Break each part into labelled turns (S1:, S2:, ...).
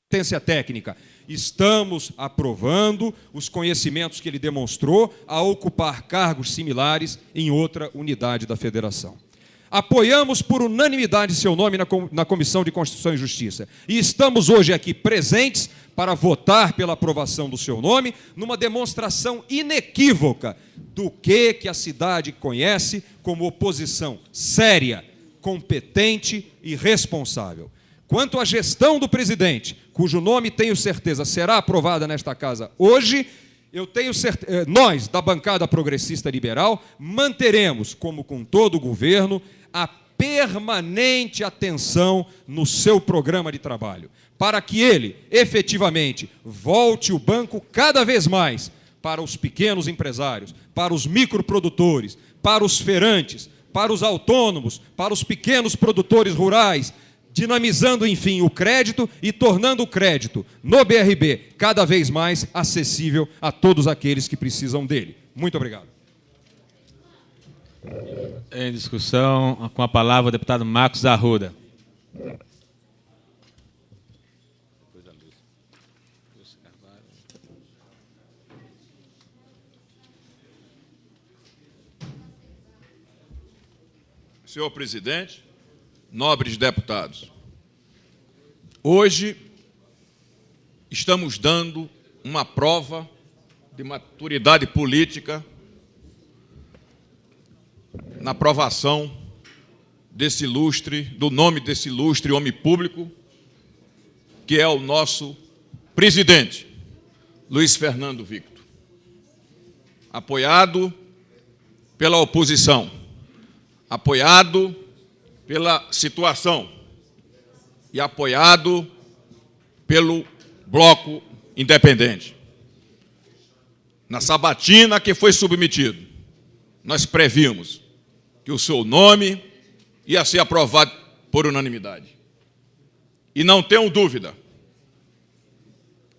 S1: competência técnica. Estamos aprovando os conhecimentos que ele demonstrou a ocupar cargos similares em outra unidade da federação. Apoiamos por unanimidade seu nome na Comissão de Constituição e Justiça. E estamos hoje aqui presentes para votar pela aprovação do seu nome, numa demonstração inequívoca do que a cidade conhece como oposição séria, competente e responsável. Quanto à gestão do presidente, cujo nome, tenho certeza, será aprovada nesta casa hoje, eu tenho certeza, nós, da bancada progressista liberal, manteremos, como com todo o governo, a permanente atenção no seu programa de trabalho, para que ele, efetivamente, volte o banco cada vez mais para os pequenos empresários, para os microprodutores, para os feirantes, para os autônomos, para os pequenos produtores rurais, dinamizando, enfim, o crédito e tornando o crédito no BRB cada vez mais acessível a todos aqueles que precisam dele. Muito obrigado.
S2: Em discussão, com a palavra o deputado Marcos Arruda.
S3: Senhor presidente, nobres deputados, hoje estamos dando uma prova de maturidade política na aprovação desse ilustre, do nome desse ilustre homem público, que é o nosso presidente, Luiz Fernando Victor, apoiado pela oposição, apoiado pela situação e apoiado pelo Bloco Independente. Na sabatina que foi submetido, nós previmos que o seu nome ia ser aprovado por unanimidade. E não tenho dúvida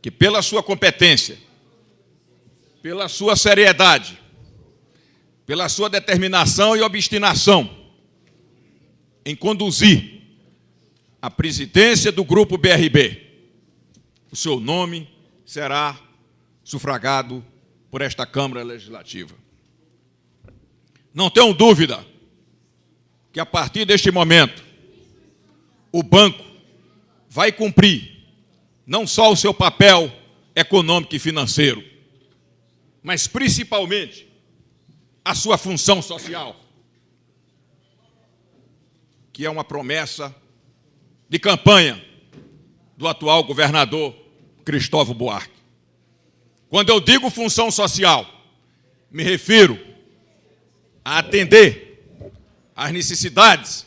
S3: que, pela sua competência, pela sua seriedade, pela sua determinação e obstinação em conduzir a presidência do Grupo BRB, o seu nome será sufragado por esta Câmara Legislativa. Não tenho dúvida que, a partir deste momento, o banco vai cumprir não só o seu papel econômico e financeiro, mas, principalmente, a sua função social, que é uma promessa de campanha do atual governador Cristóvão Buarque. Quando eu digo função social, me refiro a atender às necessidades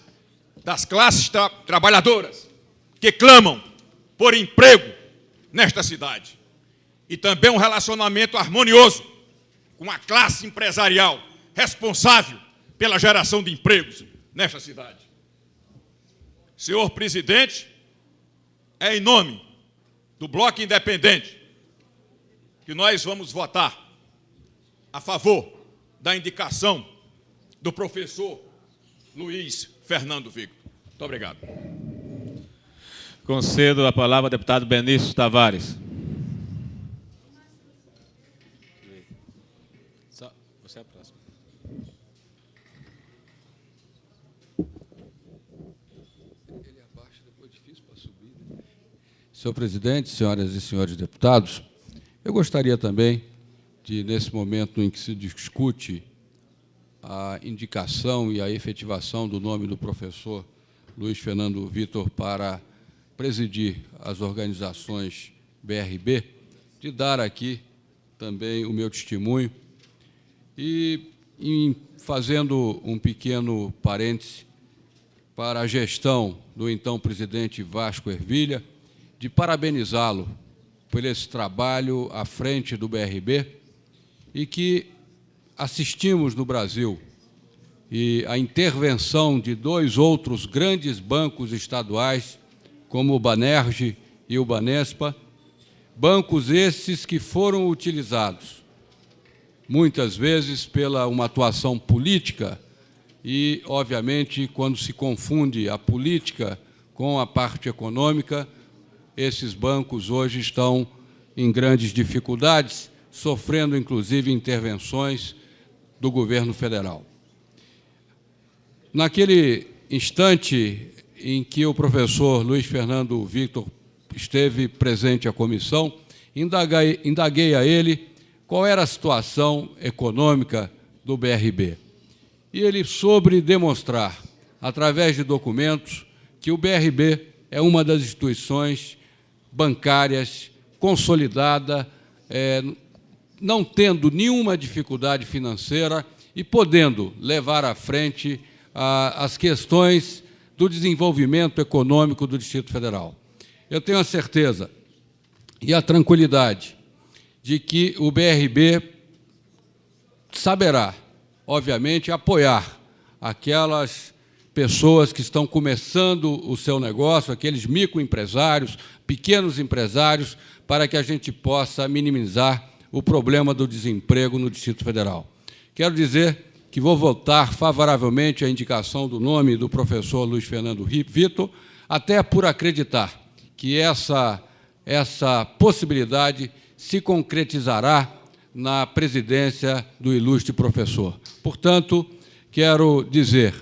S3: das classes trabalhadoras que clamam por emprego nesta cidade, e também um relacionamento harmonioso com a classe empresarial responsável pela geração de empregos nesta cidade. Senhor presidente, é em nome do Bloco Independente que nós vamos votar a favor da indicação do professor Luiz Fernando Victor. Muito obrigado.
S2: Concedo a palavra ao deputado Benício Tavares. Você é a próxima.
S4: Senhor presidente, senhoras e senhores deputados, eu gostaria também de, nesse momento em que se discute a indicação e a efetivação do nome do professor Luiz Fernando Victor para presidir as organizações BRB, de dar aqui também o meu testemunho e, fazendo um pequeno parêntese para a gestão do então presidente Vasco Ervilha, de parabenizá-lo por esse trabalho à frente do BRB e que assistimos no Brasil e a intervenção de dois outros grandes bancos estaduais, como o Banerj e o Banespa, bancos esses que foram utilizados muitas vezes pela uma atuação política e, obviamente, quando se confunde a política com a parte econômica, esses bancos hoje estão em grandes dificuldades, sofrendo, inclusive, intervenções do governo federal. Naquele instante em que o professor Luiz Fernando Victor esteve presente à comissão, indaguei a ele qual era a situação econômica do BRB. E ele soube demonstrar, através de documentos, que o BRB é uma das instituições bancárias consolidada, não tendo nenhuma dificuldade financeira e podendo levar à frente as questões do desenvolvimento econômico do Distrito Federal. Eu tenho a certeza e a tranquilidade de que o BRB saberá, obviamente, apoiar aquelas pessoas que estão começando o seu negócio, aqueles microempresários, pequenos empresários, para que a gente possa minimizar o problema do desemprego no Distrito Federal. Quero dizer que vou votar favoravelmente à indicação do nome do professor Luiz Fernando Victor, até por acreditar que essa possibilidade se concretizará na presidência do ilustre professor. Portanto, quero dizer,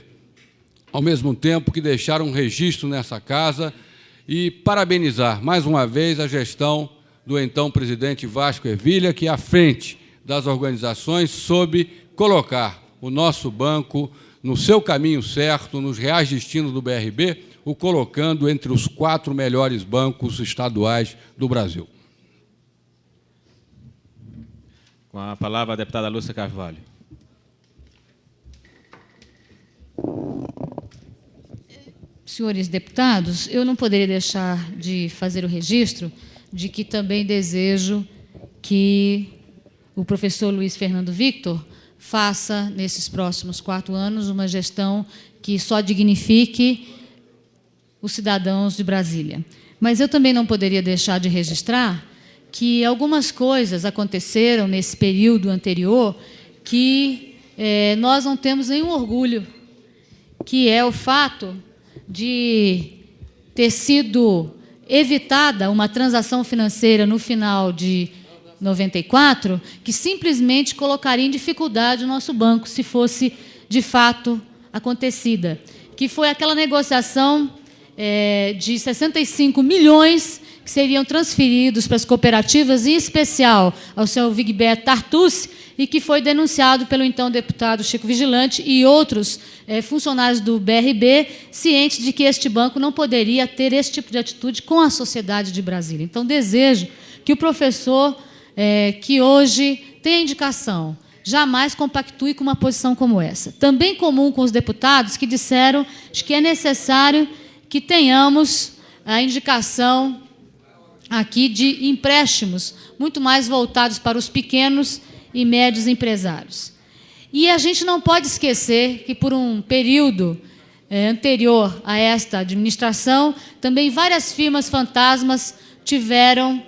S4: ao mesmo tempo, que deixar um registro nessa casa e parabenizar, mais uma vez, a gestão do então presidente Vasco Ervilha, que, à frente das organizações, soube colocar o nosso banco no seu caminho certo, nos reais destinos do BRB, o colocando entre os 4 melhores bancos estaduais do Brasil.
S2: Com a palavra, a deputada Lúcia Carvalho.
S5: Senhores deputados, eu não poderia deixar de fazer o registro de que também desejo que o professor Luiz Fernando Victor faça, nesses próximos 4 anos, uma gestão que só dignifique os cidadãos de Brasília. Mas eu também não poderia deixar de registrar que algumas coisas aconteceram nesse período anterior que nós não temos nenhum orgulho, que é o fato de ter sido evitada uma transação financeira no final de 94, que simplesmente colocaria em dificuldade o nosso banco, se fosse de fato acontecida, que foi aquela negociação de 65 milhões que seriam transferidos para as cooperativas, em especial ao seu Vigberto Tartucci, e que foi denunciado pelo então deputado Chico Vigilante e outros funcionários do BRB, cientes de que este banco não poderia ter esse tipo de atitude com a sociedade de Brasília. Então, desejo que o professor, que hoje tem a indicação, jamais compactue com uma posição como essa. Também comum com os deputados que disseram que é necessário que tenhamos a indicação aqui de empréstimos muito mais voltados para os pequenos e médios empresários. E a gente não pode esquecer que, por um período anterior a esta administração, também várias firmas fantasmas tiveram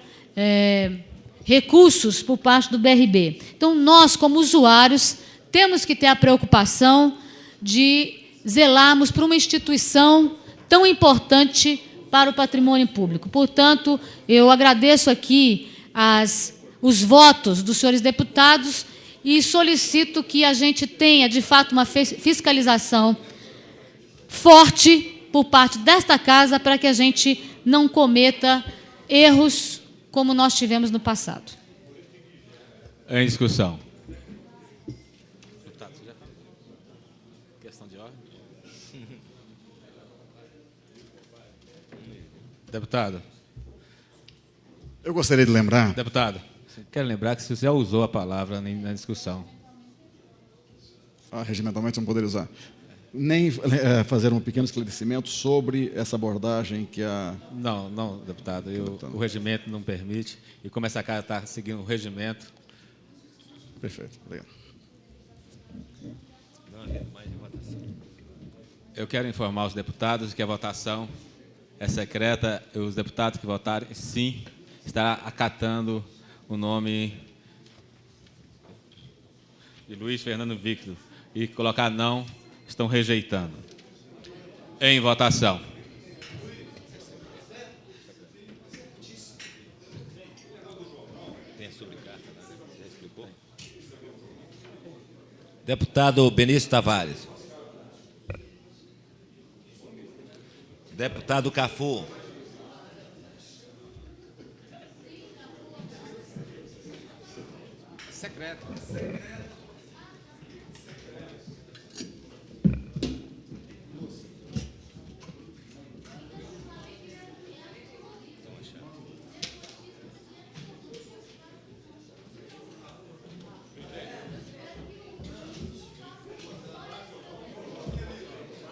S5: recursos por parte do BRB. Então, nós, como usuários, temos que ter a preocupação de zelarmos por uma instituição tão importante para o patrimônio público. Portanto, eu agradeço aqui os votos dos senhores deputados e solicito que a gente tenha, de fato, uma fiscalização forte por parte desta casa para que a gente não cometa erros como nós tivemos no passado.
S2: Em discussão. Deputado, você já falou? Questão de ordem? Deputado.
S6: Eu gostaria de lembrar...
S2: Deputado, quero lembrar que você já usou a palavra na discussão.
S6: Regimentalmente não poderia usar. Nem fazer um pequeno esclarecimento sobre essa abordagem que a...
S2: Não, deputado. O regimento não permite. E como essa casa está seguindo o regimento...
S6: Perfeito. Obrigado.
S2: Eu quero informar os deputados que a votação é secreta. Os deputados que votarem sim estará acatando o nome de Luiz Fernando Victor. E colocar não, estão rejeitando. Em votação.
S7: Deputado Benício Tavares. Deputado Cafu.
S1: Secreto.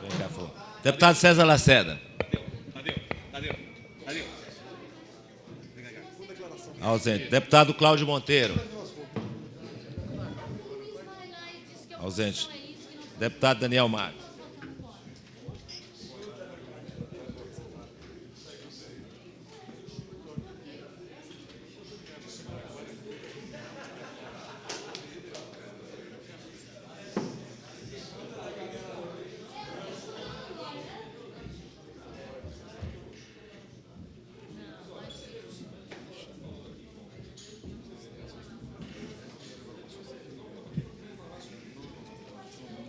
S7: Vem, Cafu. Deputado César Lacerda. Ausente. Deputado Cláudio Monteiro. Ausente. Deputado Daniel Marques.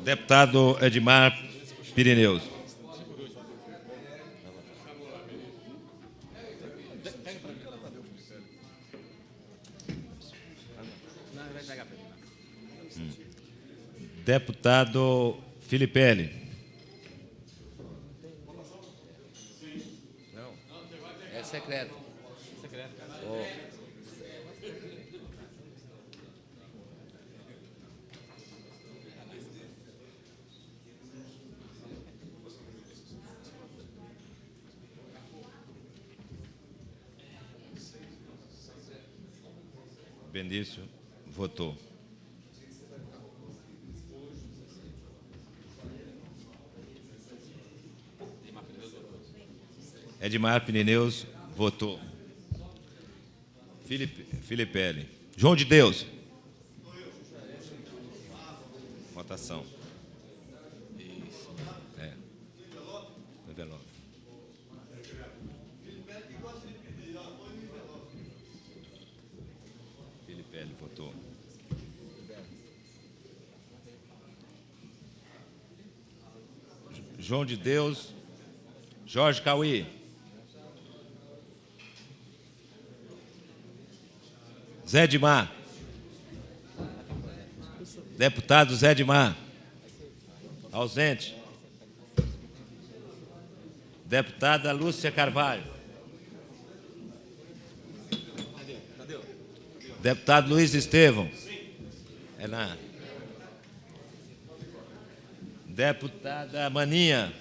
S7: Deputado Edmar Pirineus. Deputado Filipelli. Não, é secreto. Benício votou. Edmar Pirineus votou. Filipelli. João de Deus. Votação. Isso. É. Envelope. Filipelli votou. João de Deus. Jorge Cauí. Zé Edmar. Deputado Zé Edmar. Ausente. Deputada Lúcia Carvalho. Deputado Luiz Estevão. É na. Deputada Maninha.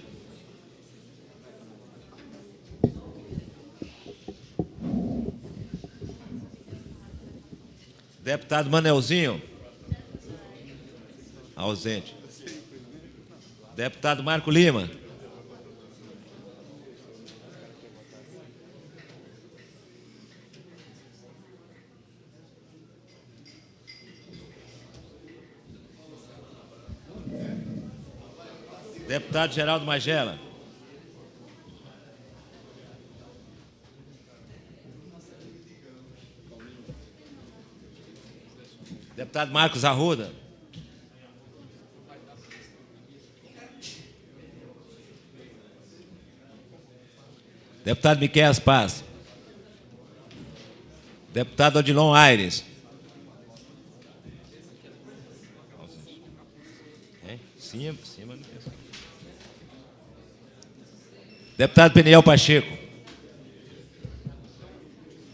S7: Deputado Manelzinho. Ausente. Deputado Marco Lima. Deputado Geraldo Magela. Deputado Marcos Arruda. Deputado Miquel Paz. Deputado Odilon Aires. Cima. Deputado Peniel Pacheco.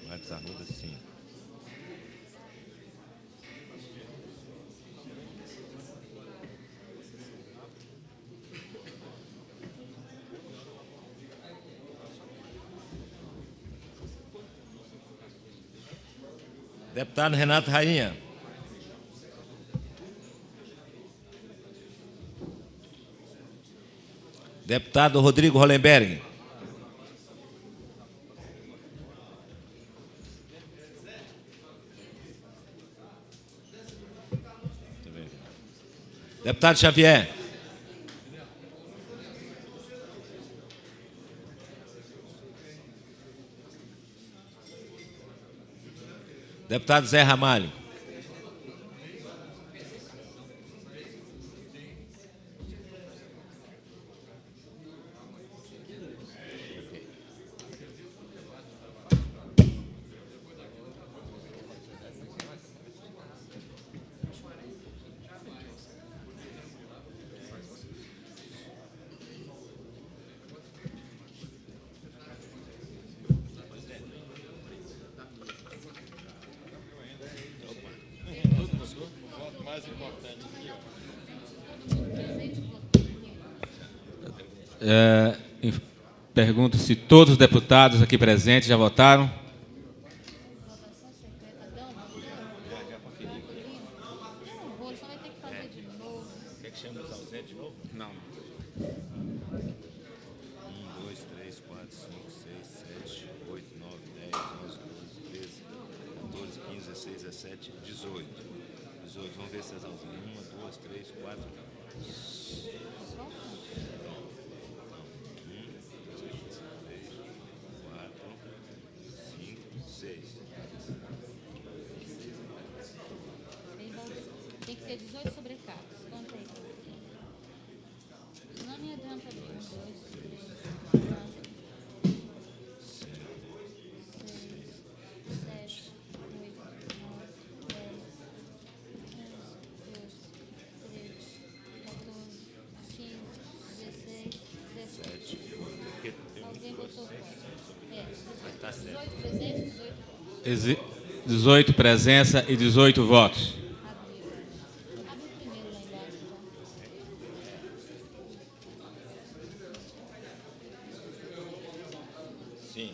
S7: Marcos Arruda, sim. Deputado Renato Rainha. Deputado Rodrigo Hollenberg. Deputado Xavier. Deputado Zé Ramalho.
S2: Pergunto se todos os deputados aqui presentes já votaram.
S7: Quer que chame os ausentes de novo?
S2: Não.
S7: 1, 2, 3, 4, 5, 6, 7, 8, 9, 10, 11, 12, 13, 14, 15, 16, 17, 18. 18. Vamos ver se as ausentes. 1, 2, 3, 4. 6.
S5: Tem que ter 18 sobrecargas. Conta aí. Não me adianta abrir. 1, 2, 3, 4, 5, 6, 7, 8, 9, 10, 11, 12, 13, 14, 15, 16, 17. Alguém botou fora. 18 presentes, 18 votos.
S2: 18 presença e 18 votos.
S5: Abre o primeiro lá embaixo, tá?
S7: Sim.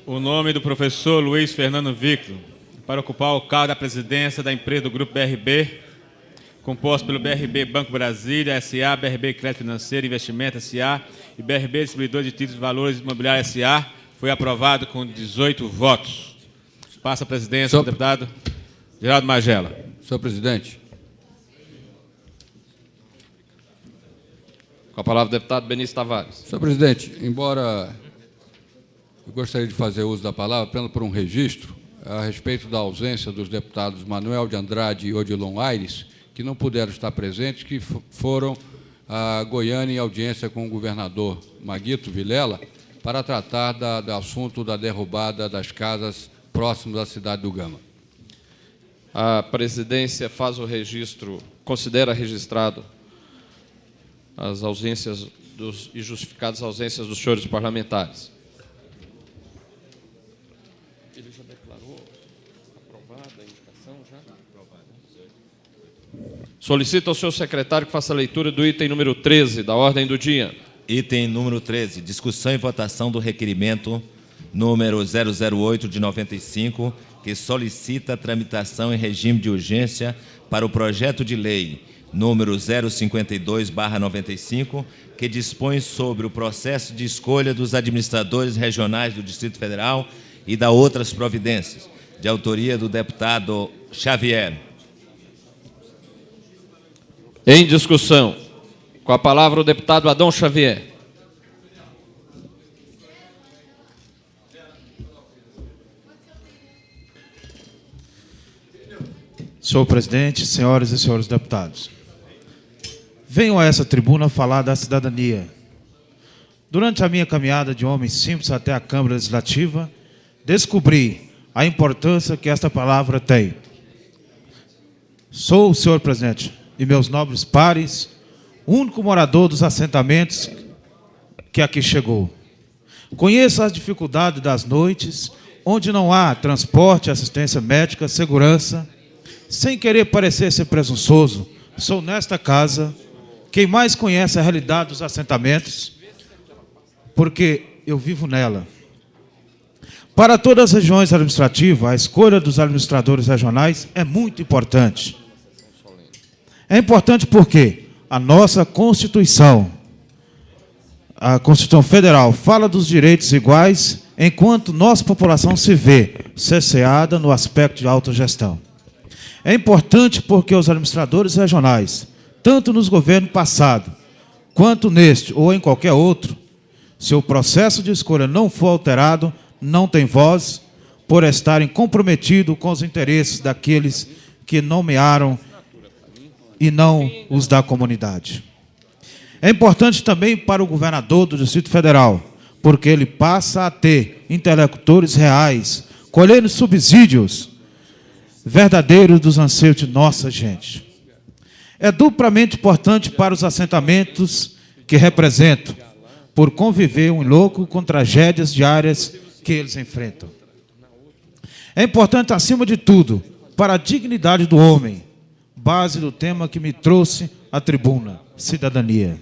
S2: O nome do professor Luiz Fernando Victor para ocupar o cargo da presidência da empresa do Grupo BRB, composto pelo BRB Banco Brasília S.A., BRB Crédito Financeiro e Investimento S.A. e BRB Distribuidor de Títulos de Valores Imobiliários S.A., foi aprovado com 18 votos. Passa a presidência do deputado Geraldo Magela.
S4: Senhor presidente.
S8: Com a palavra o deputado Benício Tavares.
S4: Senhor presidente, embora eu gostaria de fazer uso da palavra apenas por um registro a respeito da ausência dos deputados Manuel de Andrade e Odilon Aires, que não puderam estar presentes, que foram a Goiânia em audiência com o governador Maguito Vilela para tratar do assunto da derrubada das casas próximas à cidade do Gama.
S8: A presidência faz o registro, considera registrado as ausências e justificadas ausências dos senhores parlamentares. Ele já declarou aprovada a indicação, já? Solicito ao senhor secretário que faça a leitura do item número 13 da ordem do dia.
S7: Item número 13. Discussão e votação do requerimento número 008 de 95, que solicita a tramitação em regime de urgência para o projeto de lei número 052/95, que dispõe sobre o processo de escolha dos administradores regionais do Distrito Federal e da outras providências, de autoria do deputado Xavier.
S8: Em discussão. Com a palavra o deputado Adão Xavier.
S9: Senhor presidente, senhoras e senhores deputados, venho a essa tribuna falar da cidadania. Durante a minha caminhada de homem simples até a Câmara Legislativa, descobri a importância que esta palavra tem. Sou, senhor presidente, e meus nobres pares, o único morador dos assentamentos que aqui chegou. Conheço as dificuldades das noites, onde não há transporte, assistência médica, segurança. Sem querer parecer ser presunçoso, sou nesta casa quem mais conhece a realidade dos assentamentos, porque eu vivo nela. Para todas as regiões administrativas, a escolha dos administradores regionais é muito importante. É importante porque a nossa Constituição, a Constituição Federal, fala dos direitos iguais, enquanto nossa população se vê cerceada no aspecto de autogestão. É importante porque os administradores regionais, tanto nos governos passados, quanto neste ou em qualquer outro, se o processo de escolha não for alterado, não tem voz, por estarem comprometidos com os interesses daqueles que nomearam e não os da comunidade. É importante também para o governador do Distrito Federal, porque ele passa a ter interlocutores reais, colhendo subsídios verdadeiros dos anseios de nossa gente. É duplamente importante para os assentamentos que representam, por conviver um louco com tragédias diárias que eles enfrentam. É importante, acima de tudo, para a dignidade do homem, base do tema que me trouxe à tribuna, cidadania.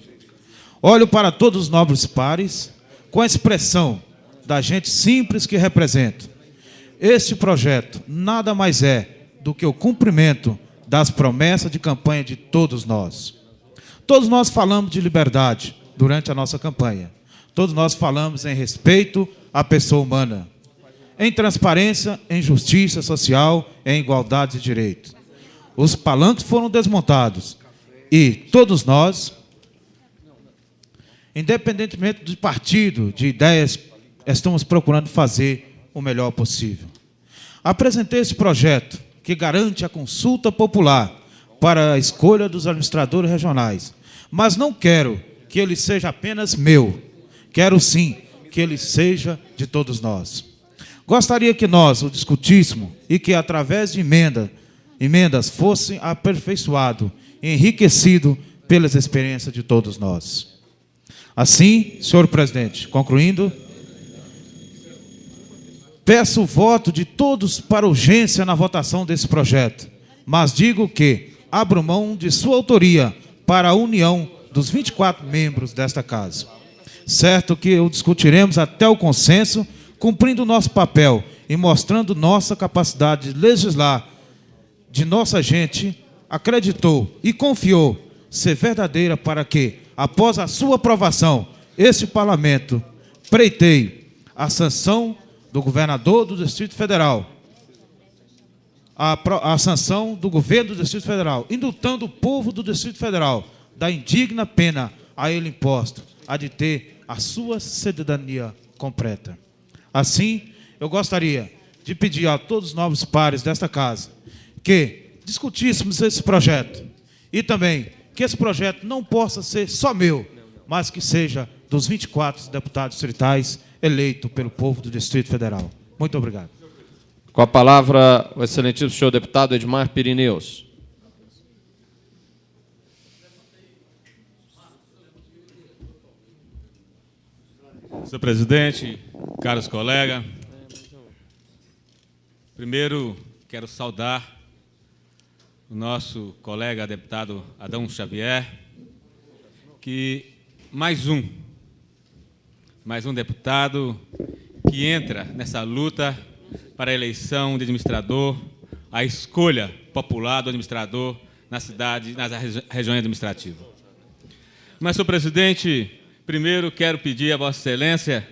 S9: Olho para todos os nobres pares, com a expressão da gente simples que represento. Este projeto nada mais é do que o cumprimento das promessas de campanha de todos nós. Todos nós falamos de liberdade durante a nossa campanha. Todos nós falamos em respeito à pessoa humana, em transparência, em justiça social, em igualdade de direitos. Os palanques foram desmontados e todos nós, independentemente de partido, de ideias, estamos procurando fazer o melhor possível. Apresentei esse projeto que garante a consulta popular para a escolha dos administradores regionais, mas não quero que ele seja apenas meu, quero sim que ele seja de todos nós. Gostaria que nós o discutíssemos e que, através de emendas fosse aperfeiçoado e enriquecido pelas experiências de todos nós. Assim, senhor presidente, concluindo, peço o voto de todos para urgência na votação desse projeto, mas digo que abro mão de sua autoria para a união dos 24 membros desta casa. Certo que o discutiremos até o consenso, cumprindo o nosso papel e mostrando nossa capacidade de legislar, de nossa gente acreditou e confiou ser verdadeira para que, após a sua aprovação, este parlamento pleiteie a sanção do governador do Distrito Federal, a sanção do governo do Distrito Federal, indultando o povo do Distrito Federal da indigna pena a ele imposta, a de ter a sua cidadania completa. Assim, eu gostaria de pedir a todos os novos pares desta casa que discutíssemos esse projeto e também que esse projeto não possa ser só meu, mas que seja dos 24 deputados distritais eleitos pelo povo do Distrito Federal. Muito obrigado.
S8: Com a palavra, o excelentíssimo senhor deputado Edmar Pirineus.
S2: Senhor presidente, caros colegas, primeiro quero saudar o nosso colega deputado Adão Xavier, que mais um deputado que entra nessa luta para a eleição de administrador, a escolha popular do administrador na cidade, nas regiões administrativas. Mas, senhor presidente, primeiro quero pedir a Vossa Excelência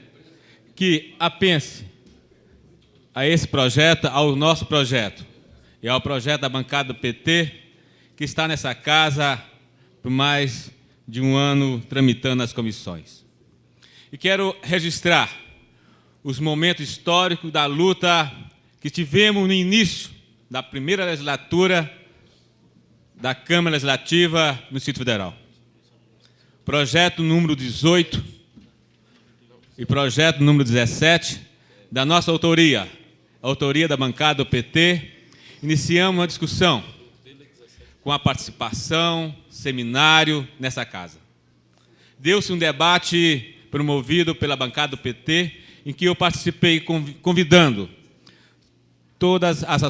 S2: que apense a esse projeto, ao nosso projeto, e ao projeto da bancada do PT, que está nessa casa por mais de um ano tramitando nas comissões. E quero registrar os momentos históricos da luta que tivemos no início da primeira legislatura da Câmara Legislativa no Distrito Federal. Projeto número 18 e projeto número 17, da nossa autoria, a autoria da bancada do PT, iniciamos uma discussão com a participação, seminário nessa casa. Deu-se um debate promovido pela bancada do PT, em que eu participei convidando todas as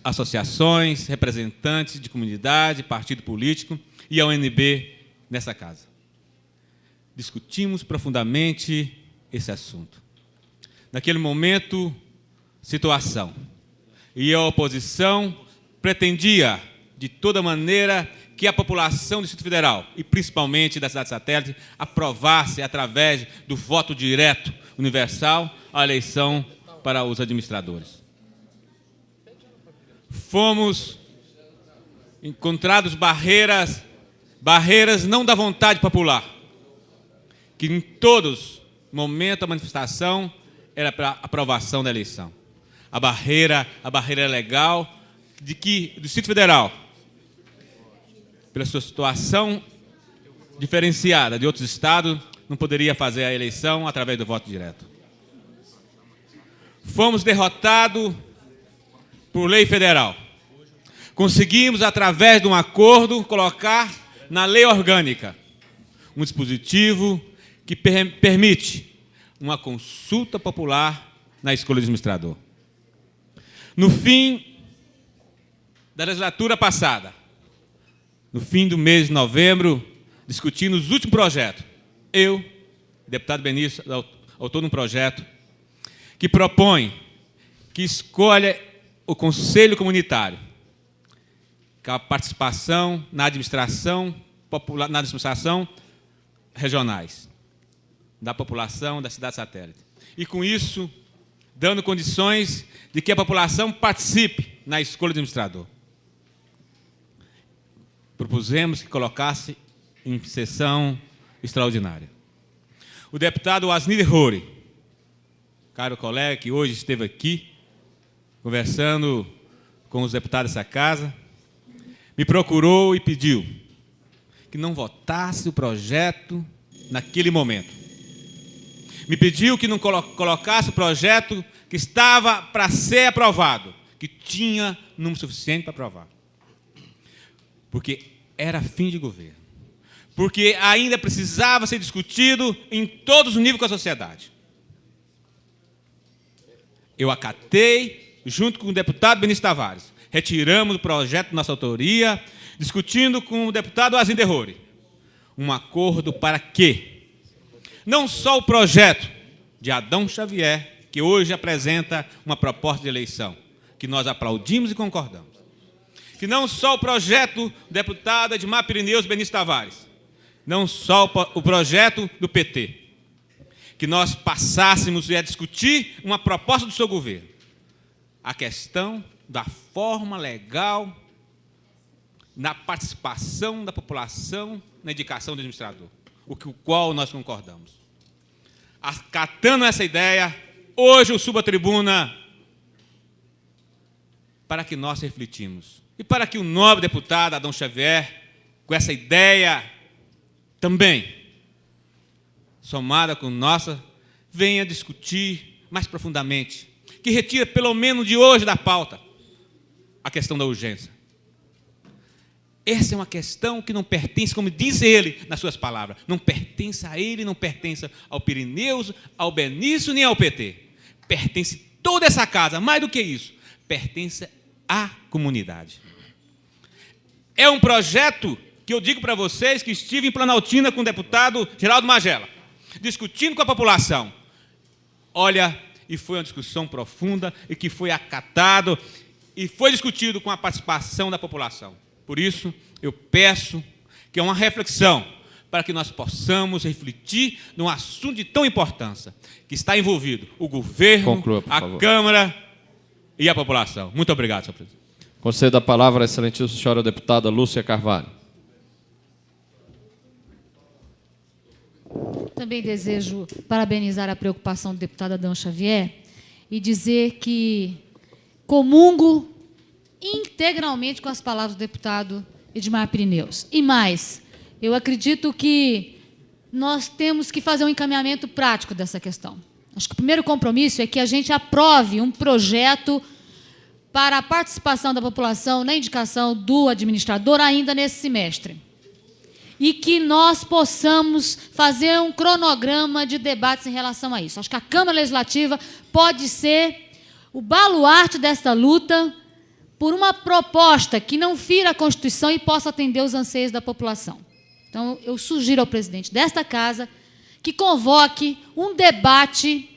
S2: associações, representantes de comunidade, partido político e a UNB nessa casa. Discutimos profundamente esse assunto. Naquele momento, situação. E a oposição pretendia, de toda maneira, que a população do Distrito Federal, e principalmente da cidade satélite, aprovasse, através do voto direto universal, a eleição para os administradores. Fomos encontrados barreiras não da vontade popular, que em todos momentos da manifestação era para aprovação da eleição. A barreira legal de que o Distrito Federal, pela sua situação diferenciada de outros estados, não poderia fazer a eleição através do voto direto. Fomos derrotados por lei federal. Conseguimos, através de um acordo, colocar na lei orgânica um dispositivo que permite uma consulta popular na escolha do administrador. No fim da legislatura passada, no fim do mês de novembro, discutindo os últimos projetos, eu, deputado Benício, autor de um projeto que propõe que escolha o Conselho Comunitário, com a participação na administração popular, na administração regionais, da população da cidade satélite. E, com isso, dando condições de que a população participe na escolha do administrador. Propusemos que colocasse em sessão extraordinária. O deputado Asnir Roure, caro colega que hoje esteve aqui, conversando com os deputados dessa casa, me procurou e pediu que não votasse o projeto naquele momento. Me pediu que não colocasse o projeto que estava para ser aprovado, que tinha número suficiente para aprovar. Porque era fim de governo. Porque ainda precisava ser discutido em todos os níveis com a sociedade. Eu acatei, junto com o deputado Benício Tavares, retiramos o projeto de nossa autoria, discutindo com o deputado Asnir Roure um acordo para que não só o projeto de Adão Xavier, que hoje apresenta uma proposta de eleição, que nós aplaudimos e concordamos, que não só o projeto do deputado Edmar Pirineus Benício Tavares, não só o projeto do PT, que nós passássemos a discutir uma proposta do seu governo, a questão da forma legal na participação da população na indicação do administrador, o qual nós concordamos. Acatando essa ideia, hoje eu subo à tribuna para que nós refletimos e para que o nobre deputado Adão Xavier, com essa ideia também somada com nossa, venha discutir mais profundamente, que retira pelo menos de hoje da pauta a questão da urgência. Essa é uma questão que não pertence, como diz ele nas suas palavras, não pertence a ele, não pertence ao Pirineus, ao Benício, nem ao PT. Pertence toda essa casa, mais do que isso, pertence à comunidade. É um projeto que eu digo para vocês que estive em Planaltina com o deputado Geraldo Magela, discutindo com a população. Olha, e foi uma discussão profunda e que foi acatado e foi discutido com a participação da população. Por isso, eu peço que é uma reflexão para que nós possamos refletir num assunto de tão importância, que está envolvido o governo, a Câmara e a população. Muito obrigado, senhor presidente.
S8: Concedo a palavra à excelentíssima senhora deputada Lúcia Carvalho.
S5: Também desejo parabenizar a preocupação do deputado Adão Xavier e dizer que comungo integralmente com as palavras do deputado Edmar Pirineus. E mais, eu acredito que nós temos que fazer um encaminhamento prático dessa questão. Acho que o primeiro compromisso é que a gente aprove um projeto para a participação da população na indicação do administrador ainda nesse semestre. E que nós possamos fazer um cronograma de debates em relação a isso. Acho que a Câmara Legislativa pode ser o baluarte desta luta por uma proposta que não fira a Constituição e possa atender os anseios da população. Então, eu sugiro ao presidente desta casa que convoque um debate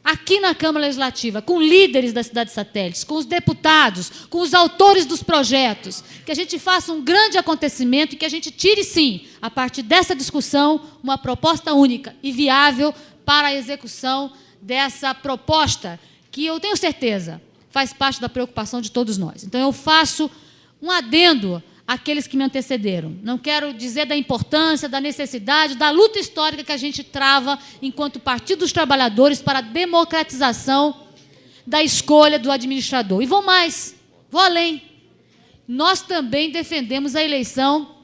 S5: aqui na Câmara Legislativa, com líderes das cidades satélites, com os deputados, com os autores dos projetos, que a gente faça um grande acontecimento e que a gente tire, sim, a partir dessa discussão, uma proposta única e viável para a execução dessa proposta, que eu tenho certeza faz parte da preocupação de todos nós. Então, eu faço um adendo àqueles que me antecederam. Não quero dizer da importância, da necessidade, da luta histórica que a gente trava enquanto Partido dos Trabalhadores para a democratização da escolha do administrador. E vou mais, vou além. Nós também defendemos a eleição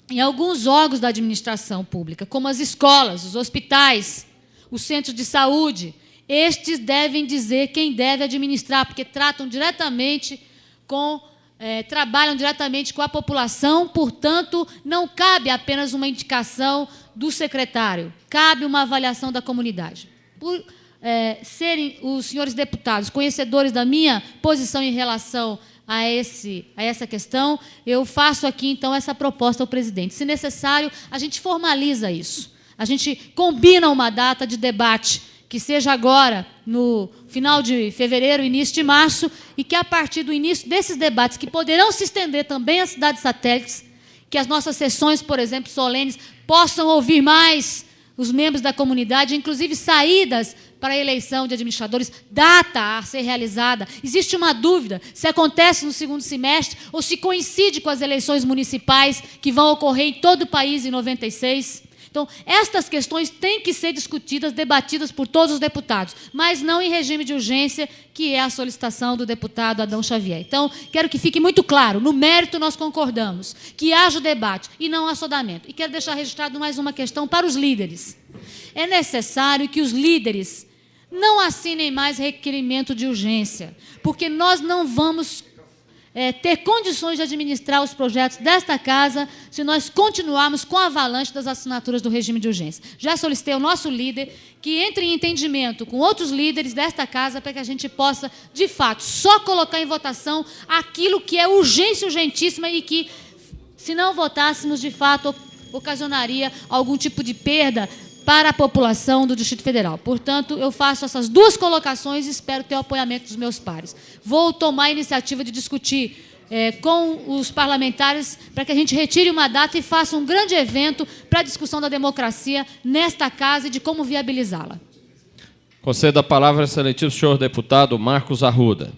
S5: em alguns órgãos da administração pública, como as escolas, os hospitais, os centros de saúde. Estes devem dizer quem deve administrar, porque tratam diretamente trabalham diretamente com a população, portanto, não cabe apenas uma indicação do secretário, cabe uma avaliação da comunidade. Por serem os senhores deputados conhecedores da minha posição em relação a essa questão, eu faço aqui, então, essa proposta ao presidente. Se necessário, a gente formaliza isso. A gente combina uma data de debate que seja agora, no final de fevereiro, início de março, e que, a partir do início desses debates, que poderão se estender também às cidades satélites, que as nossas sessões, por exemplo, solenes, possam ouvir mais os membros da comunidade, inclusive saídas para a eleição de administradores, data a ser realizada. Existe uma dúvida se acontece no segundo semestre ou se coincide com as eleições municipais que vão ocorrer em todo o país em 96. Então, estas questões têm que ser discutidas, debatidas por todos os deputados, mas não em regime de urgência, que é a solicitação do deputado Adão Xavier. Então, quero que fique muito claro, no mérito nós concordamos, que haja o debate e não assodamento. E quero deixar registrado mais uma questão para os líderes. É necessário que os líderes não assinem mais requerimento de urgência, porque nós não vamos ter condições de administrar os projetos desta casa se nós continuarmos com a avalanche das assinaturas do regime de urgência. Já solicitei ao nosso líder que entre em entendimento com outros líderes desta casa para que a gente possa, de fato, só colocar em votação aquilo que é urgência urgentíssima e que, se não votássemos, de fato, ocasionaria algum tipo de perda para a população do Distrito Federal. Portanto, eu faço essas duas colocações e espero ter o apoiamento dos meus pares. Vou tomar a iniciativa de discutir com os parlamentares para que a gente retire uma data e faça um grande evento para a discussão da democracia nesta casa e de como viabilizá-la.
S8: Concedo a palavra ao excelentíssimo senhor deputado Marcos Arruda.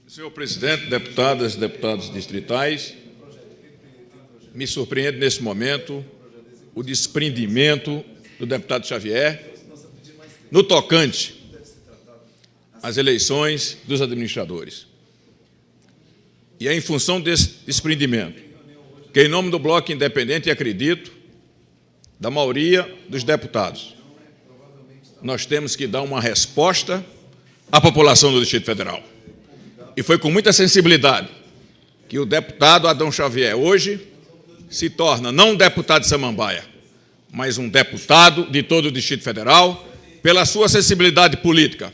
S3: Senhor presidente, deputadas e deputados distritais, me surpreende nesse momento o desprendimento do deputado Xavier no tocante às eleições dos administradores. E é em função desse desprendimento que, em nome do Bloco Independente, acredito, da maioria dos deputados, nós temos que dar uma resposta à população do Distrito Federal. E foi com muita sensibilidade que o deputado Adão Xavier, hoje, se torna não um deputado de Samambaia, mas um deputado de todo o Distrito Federal, pela sua sensibilidade política,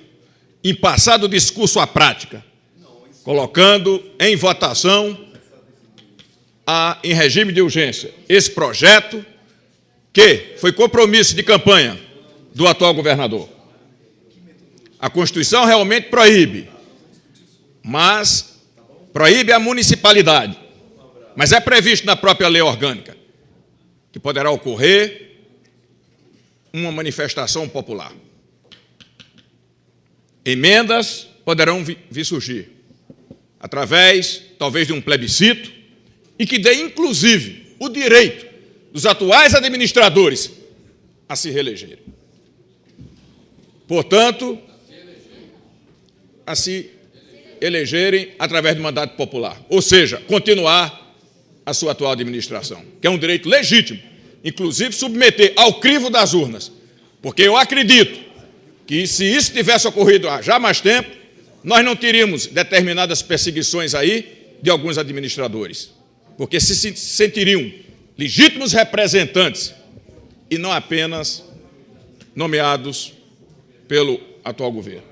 S3: em passar do discurso à prática, colocando em votação, em regime de urgência, esse projeto que foi compromisso de campanha do atual governador. A Constituição realmente proíbe, mas proíbe a municipalidade. Mas é previsto na própria lei orgânica que poderá ocorrer uma manifestação popular. Emendas poderão vir surgir através, talvez, de um plebiscito e que dê, inclusive, o direito dos atuais administradores a se reelegerem. Portanto, a se elegerem através do mandato popular, ou seja, continuar a sua atual administração, que é um direito legítimo, inclusive submeter ao crivo das urnas, porque eu acredito que, se isso tivesse ocorrido há já mais tempo, nós não teríamos determinadas perseguições aí de alguns administradores, porque se sentiriam legítimos representantes e não apenas nomeados pelo atual governo.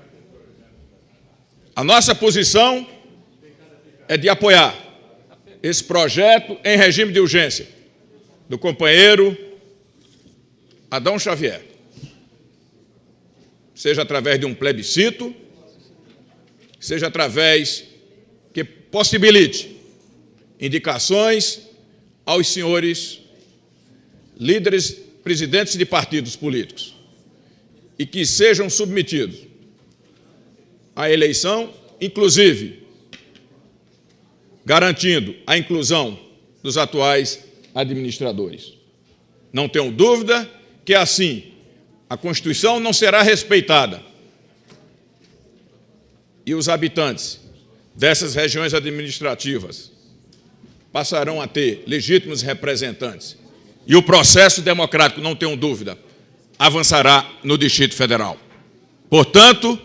S3: A nossa posição é de apoiar esse projeto em regime de urgência do companheiro Adão Xavier. seja através de um plebiscito, seja através que possibilite indicações aos senhores líderes, presidentes de partidos políticos, e que sejam submetidos à eleição, inclusive garantindo a inclusão dos atuais administradores. Não tenho dúvida que, assim, a Constituição não será respeitada e os habitantes dessas regiões administrativas passarão a ter legítimos representantes e o processo democrático, não tenho dúvida, avançará no Distrito Federal. Portanto,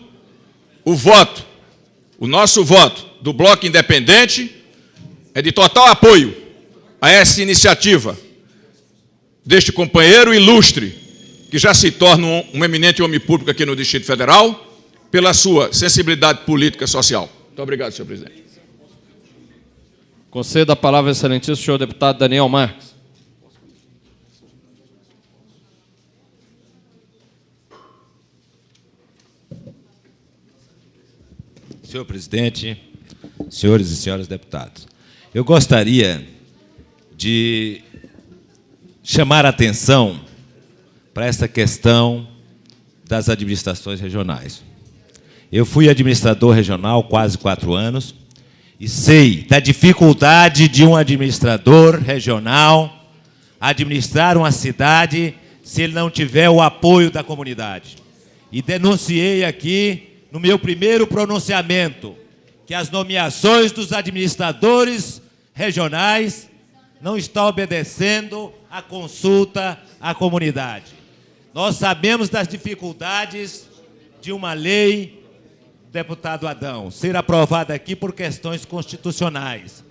S3: o nosso voto do Bloco Independente é de total apoio a essa iniciativa deste companheiro ilustre, que já se torna um eminente homem público aqui no Distrito Federal, pela sua sensibilidade política e social. Muito obrigado, senhor presidente.
S8: Conceda a palavra ao excelentíssimo senhor deputado Daniel Marques.
S7: Senhor presidente, senhores e senhoras deputados, eu gostaria de chamar a atenção para essa questão das administrações regionais. Eu fui administrador regional quase 4 anos e sei da dificuldade de um administrador regional administrar uma cidade se ele não tiver o apoio da comunidade. E denunciei aqui, no meu primeiro pronunciamento, que as nomeações dos administradores regionais não estão obedecendo à consulta à comunidade. Nós sabemos das dificuldades de uma lei, deputado Adão, ser aprovada aqui por questões constitucionais.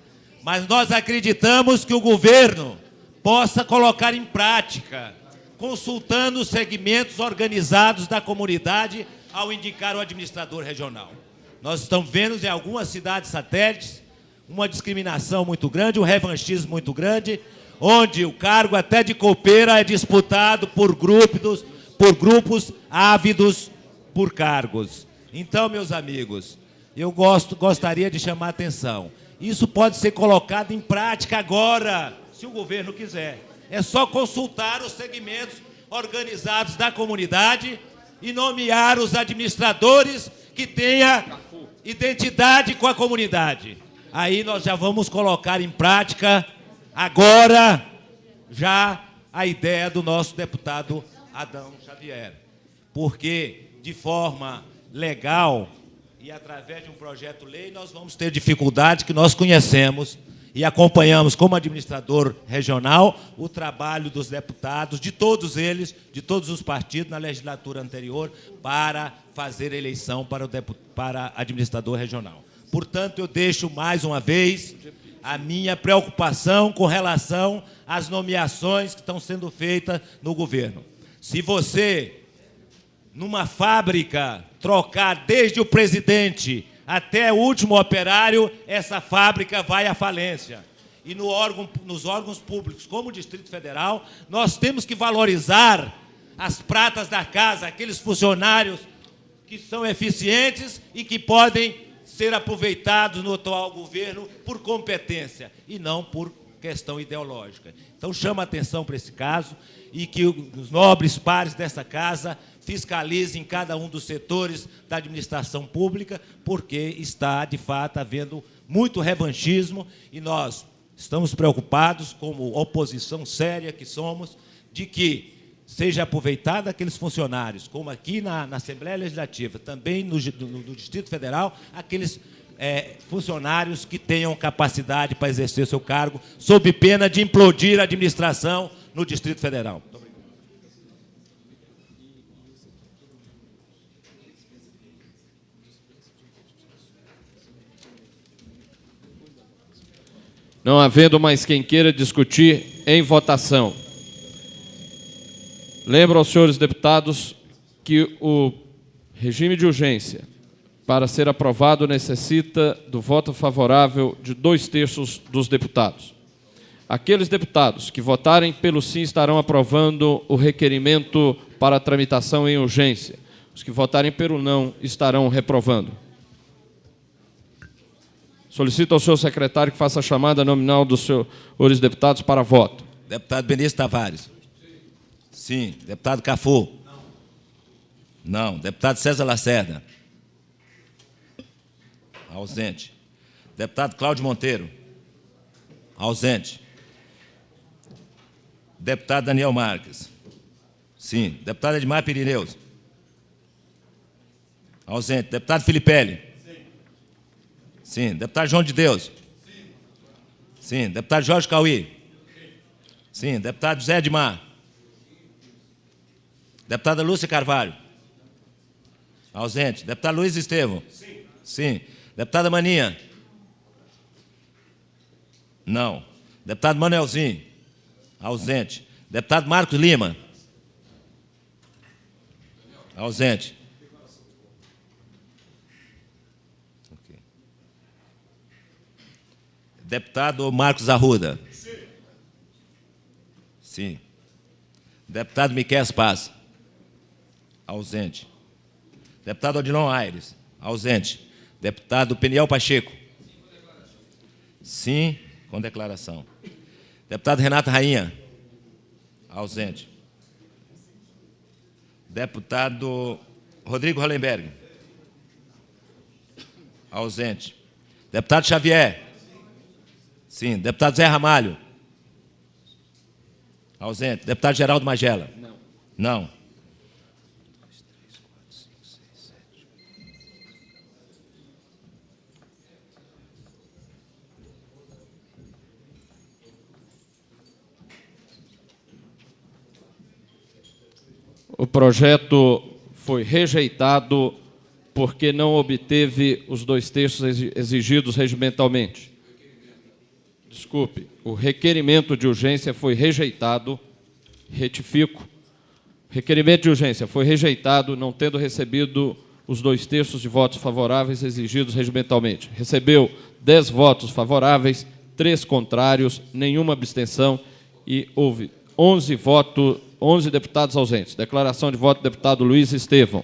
S7: Mas nós acreditamos que o governo possa colocar em prática, consultando os segmentos organizados da comunidade ao indicar o administrador regional. Nós estamos vendo em algumas cidades satélites uma discriminação muito grande, um revanchismo muito grande, onde o cargo até de copeira é disputado por grupos ávidos por cargos. Então, meus amigos, eu gostaria de chamar a atenção. Isso pode ser colocado em prática agora, se o governo quiser. É só consultar os segmentos organizados da comunidade e nomear os administradores que tenham identidade com a comunidade. Aí nós já vamos colocar em prática agora já a ideia do nosso deputado Adão Xavier. Porque, de forma legal e através de um projeto-lei, nós vamos ter dificuldade que nós conhecemos e acompanhamos como administrador regional o trabalho dos deputados, de todos eles, de todos os partidos na legislatura anterior, para fazer eleição para administrador regional. Portanto, eu deixo mais uma vez a minha preocupação com relação às nomeações que estão sendo feitas no governo. Se você, numa fábrica, trocar desde o presidente até o último operário, essa fábrica vai à falência. E nos órgãos públicos, como o Distrito Federal, nós temos que valorizar as pratas da casa, aqueles funcionários que são eficientes e que podem ser aproveitados no atual governo por competência e não por questão ideológica. Então, chama a atenção para esse caso e que os nobres pares dessa casa fiscalizem cada um dos setores da administração pública, porque está, de fato, havendo muito revanchismo e nós estamos preocupados, como oposição séria que somos, de que seja aproveitado aqueles funcionários, como aqui na Assembleia Legislativa, também no Distrito Federal, aqueles funcionários que tenham capacidade para exercer seu cargo, sob pena de implodir a administração no Distrito Federal. Muito obrigado.
S8: Não havendo mais quem queira discutir em votação. Lembro aos senhores deputados que o regime de urgência, para ser aprovado, necessita do voto favorável de 2/3 dos deputados. Aqueles deputados que votarem pelo sim estarão aprovando o requerimento para tramitação em urgência. Os que votarem pelo não estarão reprovando. Solicito ao senhor secretário que faça a chamada nominal dos senhores deputados para voto.
S7: Deputado Benício Tavares. Sim. Deputado Cafu. Não. Deputado César Lacerda. Ausente. Deputado Cláudio Monteiro. Ausente. Deputado Daniel Marques. Sim. Deputado Edmar Pirineus. Ausente. Deputado Filipelli. Sim. Deputado João de Deus. Sim. Deputado Jorge Cauí. Sim. Deputado José Edmar. Deputada Lúcia Carvalho. Ausente. Deputado Luiz Estevão. Sim. Deputada Maninha. Não. Deputado Manuelzinho. Ausente. Deputado Marcos Lima. Ausente. Okay. Deputado Marcos Arruda. Sim. Deputado Miquel Paz. Ausente. Deputado Odilon Aires. Ausente. Deputado Peniel Pacheco. Sim, com declaração. Deputado Renato Rainha. Ausente. Deputado Rodrigo Hollenberg. Ausente. Deputado Xavier. Sim. Deputado Zé Ramalho. Ausente. Deputado Geraldo Magela. Não.
S8: O projeto foi rejeitado porque não obteve os 2 terços exigidos regimentalmente. Desculpe, o requerimento de urgência foi rejeitado, retifico. Requerimento de urgência foi rejeitado, não tendo recebido os 2 terços de votos favoráveis exigidos regimentalmente. Recebeu 10 votos favoráveis, 3 contrários, nenhuma abstenção e houve 11 deputados ausentes. Declaração de voto do deputado Luiz Estevão.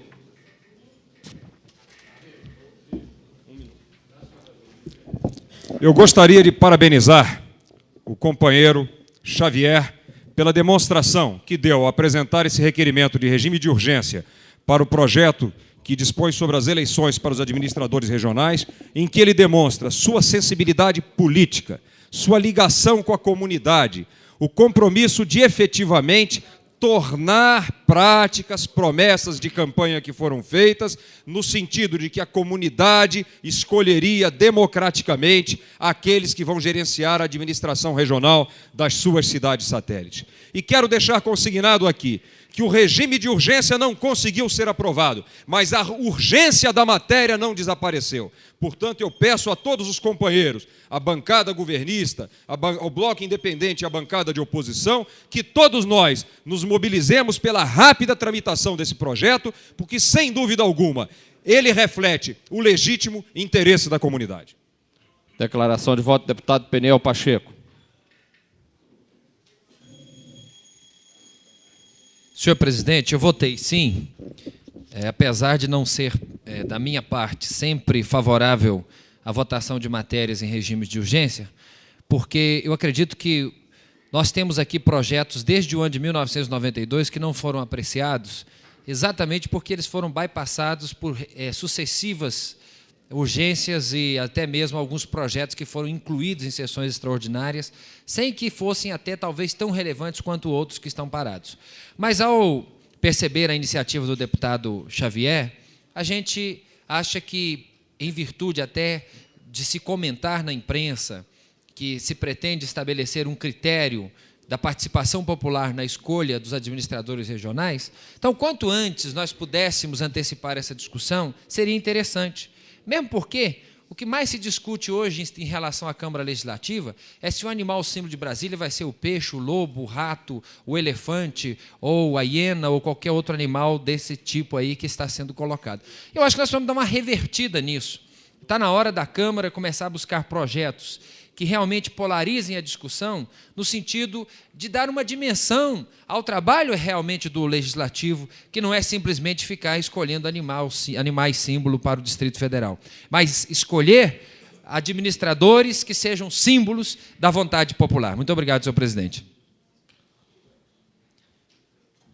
S1: Eu gostaria de parabenizar o companheiro Xavier pela demonstração que deu ao apresentar esse requerimento de regime de urgência para o projeto que dispõe sobre as eleições para os administradores regionais, em que ele demonstra sua sensibilidade política, sua ligação com a comunidade, o compromisso de efetivamente tornar práticas promessas de campanha que foram feitas, no sentido de que a comunidade escolheria democraticamente aqueles que vão gerenciar a administração regional das suas cidades satélites. E quero deixar consignado aqui que o regime de urgência não conseguiu ser aprovado, mas a urgência da matéria não desapareceu. Portanto, eu peço a todos os companheiros, a bancada governista, o bloco independente e a bancada de oposição, que todos nós nos mobilizemos pela rápida tramitação desse projeto, porque, sem dúvida alguma, ele reflete o legítimo interesse da comunidade.
S8: Declaração de voto do deputado Peniel Pacheco.
S10: Senhor presidente, eu votei sim, apesar de não ser, da minha parte, sempre favorável à votação de matérias em regimes de urgência, porque eu acredito que nós temos aqui projetos desde o ano de 1992 que não foram apreciados, exatamente porque eles foram bypassados por sucessivas urgências e até mesmo alguns projetos que foram incluídos em sessões extraordinárias, sem que fossem até talvez tão relevantes quanto outros que estão parados. Mas ao perceber a iniciativa do deputado Xavier, a gente acha que, em virtude até de se comentar na imprensa que se pretende estabelecer um critério da participação popular na escolha dos administradores regionais, então, quanto antes nós pudéssemos antecipar essa discussão, seria interessante. Mesmo porque o que mais se discute hoje em relação à Câmara Legislativa é se o animal símbolo de Brasília vai ser o peixe, o lobo, o rato, o elefante, ou a hiena, ou qualquer outro animal desse tipo aí que está sendo colocado. Eu acho que nós vamos dar uma revertida nisso. Está na hora da Câmara começar a buscar projetos que realmente polarizem a discussão, no sentido de dar uma dimensão ao trabalho realmente do Legislativo, que não é simplesmente ficar escolhendo animais símbolo para o Distrito Federal, mas escolher administradores que sejam símbolos da vontade popular. Muito obrigado, senhor presidente.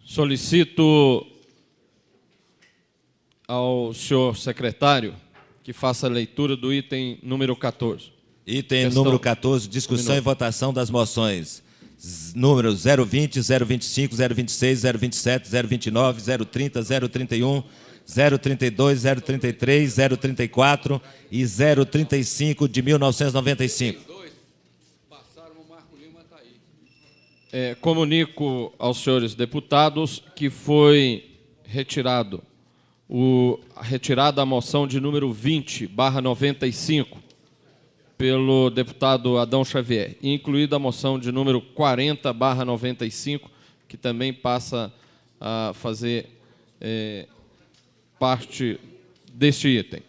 S8: Solicito ao senhor secretário que faça a leitura do item número 14.
S7: Item número 14, discussão e votação das moções números 020, 025, 026, 027, 029, 030, 031, 032, 033, 034 e 035 de 1995.
S8: Comunico aos senhores deputados que foi retirada a moção de número 20/95 pelo deputado Adão Xavier, e incluída a moção de número 40/95, que também passa a fazer parte deste item.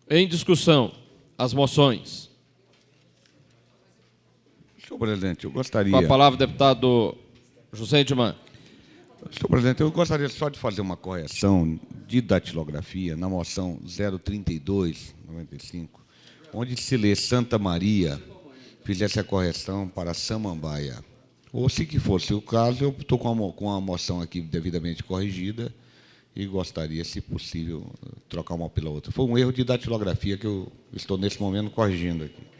S8: Em discussão, as moções.
S11: Senhor presidente, eu gostaria...
S8: Com a palavra, deputado José Edmar.
S11: Senhor presidente, eu gostaria só de fazer uma correção de datilografia na moção 032/95, onde se lê Santa Maria, fizesse a correção para Samambaia. Ou, se que fosse o caso, eu estou com a moção aqui devidamente corrigida e gostaria, se possível, trocar uma pela outra. Foi um erro de datilografia que eu estou, nesse momento, corrigindo aqui.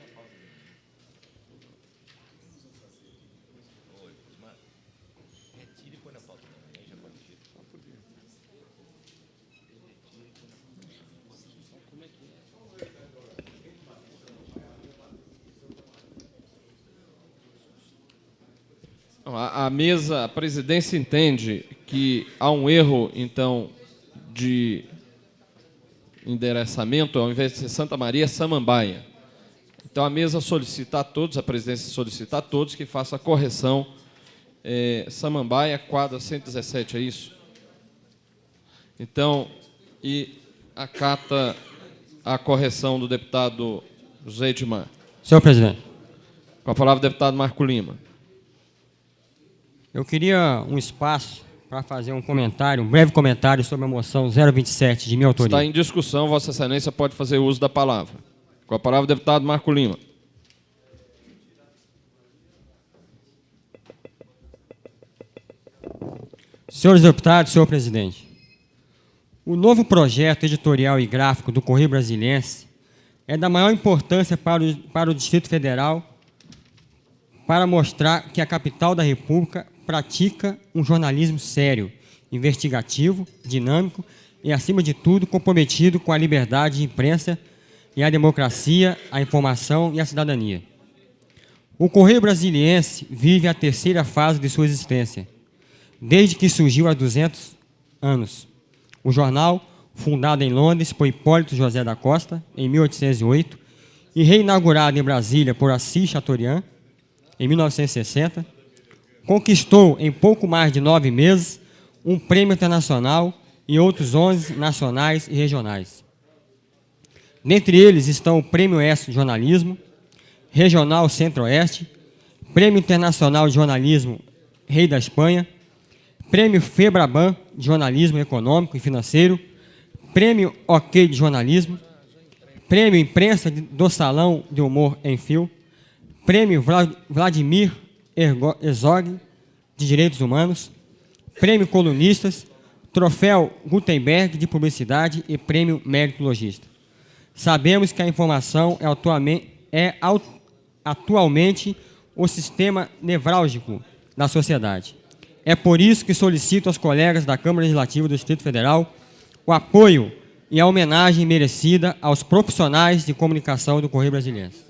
S8: A presidência entende que há um erro, então, de endereçamento, ao invés de ser Santa Maria, Samambaia. Então, a mesa solicita a todos, a presidência solicita a todos que faça a correção. Samambaia, quadra 117, é isso? Então, e acata a correção do deputado José Edmar.
S12: Senhor presidente.
S8: Com a palavra, o deputado Marco Lima.
S12: Eu queria um espaço para fazer um comentário, um breve comentário sobre a moção 027, de minha autoria.
S8: Está em discussão, Vossa Excelência pode fazer uso da palavra. Com a palavra, o deputado Marco Lima.
S12: Senhores deputados, senhor presidente, o novo projeto editorial e gráfico do Correio Brasiliense é da maior importância para o Distrito Federal, para mostrar que a capital da República pratica um jornalismo sério, investigativo, dinâmico e, acima de tudo, comprometido com a liberdade de imprensa e a democracia, a informação e a cidadania. O Correio Brasiliense vive a terceira fase de sua existência, desde que surgiu há 200 anos. O jornal, fundado em Londres por Hipólito José da Costa, em 1808, e reinaugurado em Brasília por Assis Chateaubriand, em 1960, conquistou em pouco mais de 9 meses um prêmio internacional e outros 11 nacionais e regionais. Dentre eles estão o Prêmio S de Jornalismo, Regional Centro-Oeste, Prêmio Internacional de Jornalismo Rei da Espanha, Prêmio Febraban de Jornalismo Econômico e Financeiro, Prêmio OK de Jornalismo, Prêmio Imprensa do Salão de Humor em Fio, Prêmio Vladimir Herzog de Direitos Humanos, Prêmio Colunistas, Troféu Gutenberg de Publicidade e Prêmio Mérito Logista. Sabemos que a informação é atualmente o sistema nevrálgico da sociedade. É por isso que solicito aos colegas da Câmara Legislativa do Distrito Federal o apoio e a homenagem merecida aos profissionais de comunicação do Correio Brasiliense.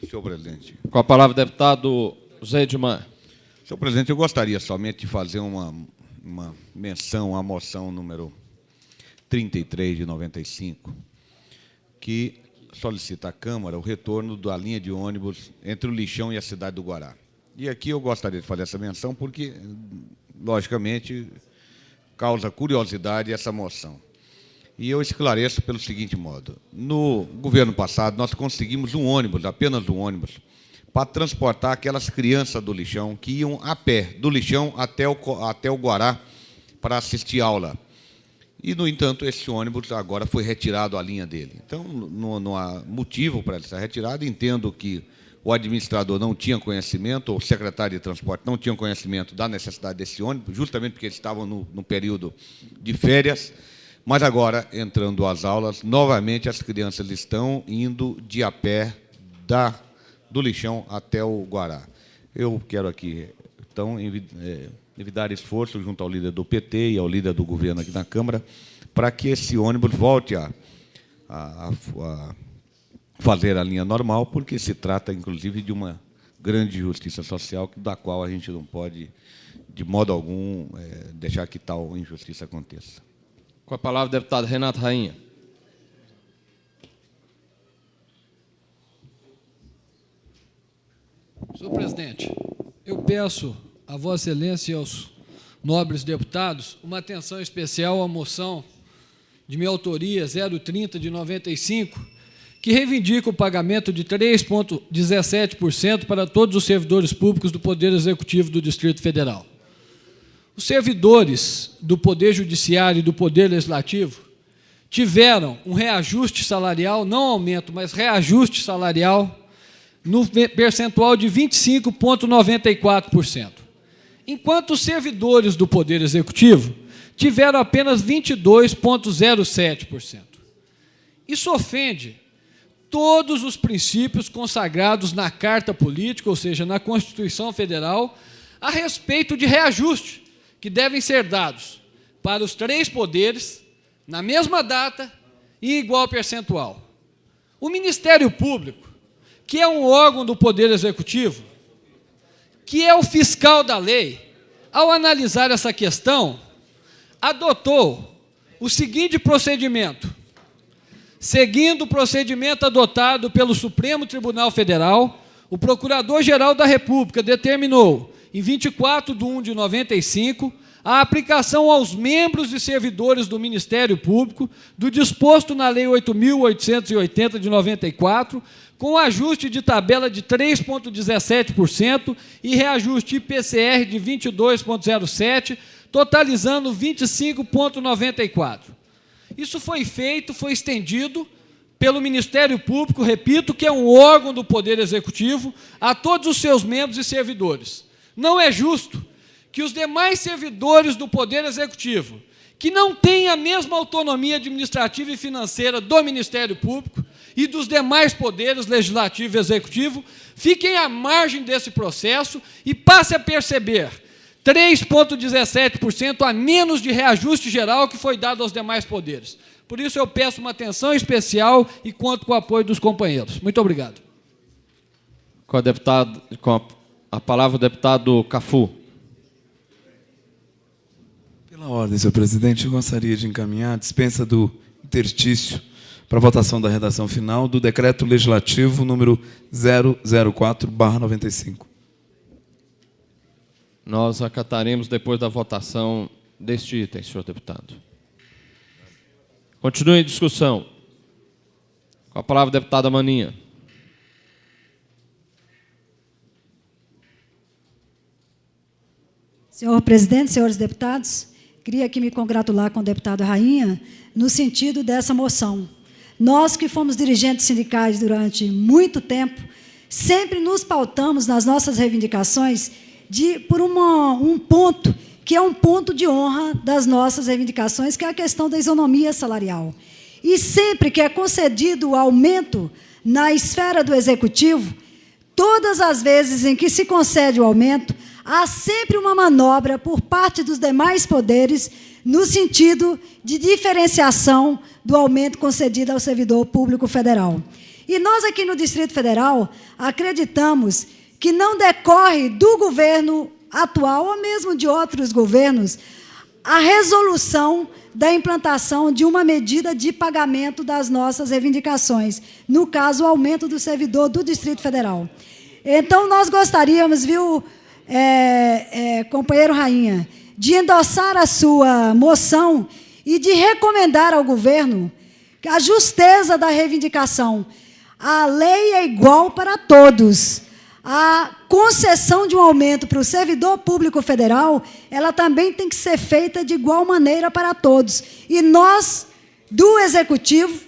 S11: Senhor presidente.
S8: Com a palavra, o deputado José Edmar.
S11: Senhor presidente, eu gostaria somente de fazer uma menção à moção número 33 de 95, que solicita à Câmara o retorno da linha de ônibus entre o Lixão e a cidade do Guará. E aqui eu gostaria de fazer essa menção porque, logicamente, causa curiosidade essa moção. E eu esclareço pelo seguinte modo. No governo passado, nós conseguimos um ônibus, apenas um ônibus, para transportar aquelas crianças do lixão que iam a pé, do lixão até o Guará, para assistir aula. E, no entanto, esse ônibus agora foi retirado a linha dele. Então, não há motivo para ele ser retirado. Entendo que o administrador não tinha conhecimento, ou o secretário de transporte não tinha conhecimento da necessidade desse ônibus, justamente porque eles estavam no período de férias. Mas agora, entrando às aulas, novamente as crianças estão indo de a pé do lixão até o Guará. Eu quero aqui, então, evitar esforço junto ao líder do PT e ao líder do governo aqui na Câmara, para que esse ônibus volte a fazer a linha normal, porque se trata, inclusive, de uma grande justiça social, da qual a gente não pode, de modo algum, deixar que tal injustiça aconteça.
S8: Com a palavra, o deputado Renato Rainha.
S13: Senhor presidente, eu peço a Vossa Excelência e aos nobres deputados uma atenção especial à moção de minha autoria 030 de 95, que reivindica o pagamento de 3,17% para todos os servidores públicos do Poder Executivo do Distrito Federal. Os servidores do Poder Judiciário e do Poder Legislativo tiveram um reajuste salarial, não aumento, mas reajuste salarial, no percentual de 25,94%. Enquanto os servidores do Poder Executivo tiveram apenas 22,07%. Isso ofende todos os princípios consagrados na Carta Política, ou seja, na Constituição Federal, a respeito de reajuste, que devem ser dados para os três poderes, na mesma data e em igual percentual. O Ministério Público, que é um órgão do Poder Executivo, que é o fiscal da lei, ao analisar essa questão, adotou o seguinte procedimento. Seguindo o procedimento adotado pelo Supremo Tribunal Federal, o Procurador-Geral da República determinou, em 24/1 de 95, a aplicação aos membros e servidores do Ministério Público do disposto na Lei 8.880 de 94, com ajuste de tabela de 3,17% e reajuste IPCR de 22,07%, totalizando 25,94%. Isso foi feito, foi estendido pelo Ministério Público, repito, que é um órgão do Poder Executivo, a todos os seus membros e servidores. Não é justo que os demais servidores do Poder Executivo, que não têm a mesma autonomia administrativa e financeira do Ministério Público e dos demais poderes, legislativo e executivo, fiquem à margem desse processo e passem a perceber 3,17% a menos de reajuste geral que foi dado aos demais poderes. Por isso, eu peço uma atenção especial e conto com o apoio dos companheiros. Muito obrigado.
S8: Com a palavra, o deputado Cafu.
S14: Pela ordem, senhor presidente, eu gostaria de encaminhar a dispensa do interstício para votação da redação final do Decreto Legislativo número 004/95.
S8: Nós acataremos depois da votação deste item, senhor deputado. Continue em discussão. Com a palavra, a deputada Maninha.
S15: Senhor presidente, senhores deputados, queria aqui me congratular com o deputado Rainha no sentido dessa moção. Nós que fomos dirigentes sindicais durante muito tempo, sempre nos pautamos nas nossas reivindicações por um ponto que é um ponto de honra das nossas reivindicações, que é a questão da isonomia salarial. E sempre que é concedido o aumento na esfera do Executivo, todas as vezes em que se concede o aumento, há sempre uma manobra por parte dos demais poderes no sentido de diferenciação do aumento concedido ao servidor público federal. E nós aqui no Distrito Federal acreditamos que não decorre do governo atual ou mesmo de outros governos a resolução da implantação de uma medida de pagamento das nossas reivindicações, no caso, o aumento do servidor do Distrito Federal. Então, nós gostaríamos, viu, companheiro Rainha, de endossar a sua moção e de recomendar ao governo a justeza da reivindicação. A lei é igual para todos. A concessão de um aumento para o servidor público federal, ela também tem que ser feita de igual maneira para todos. E nós, do Executivo,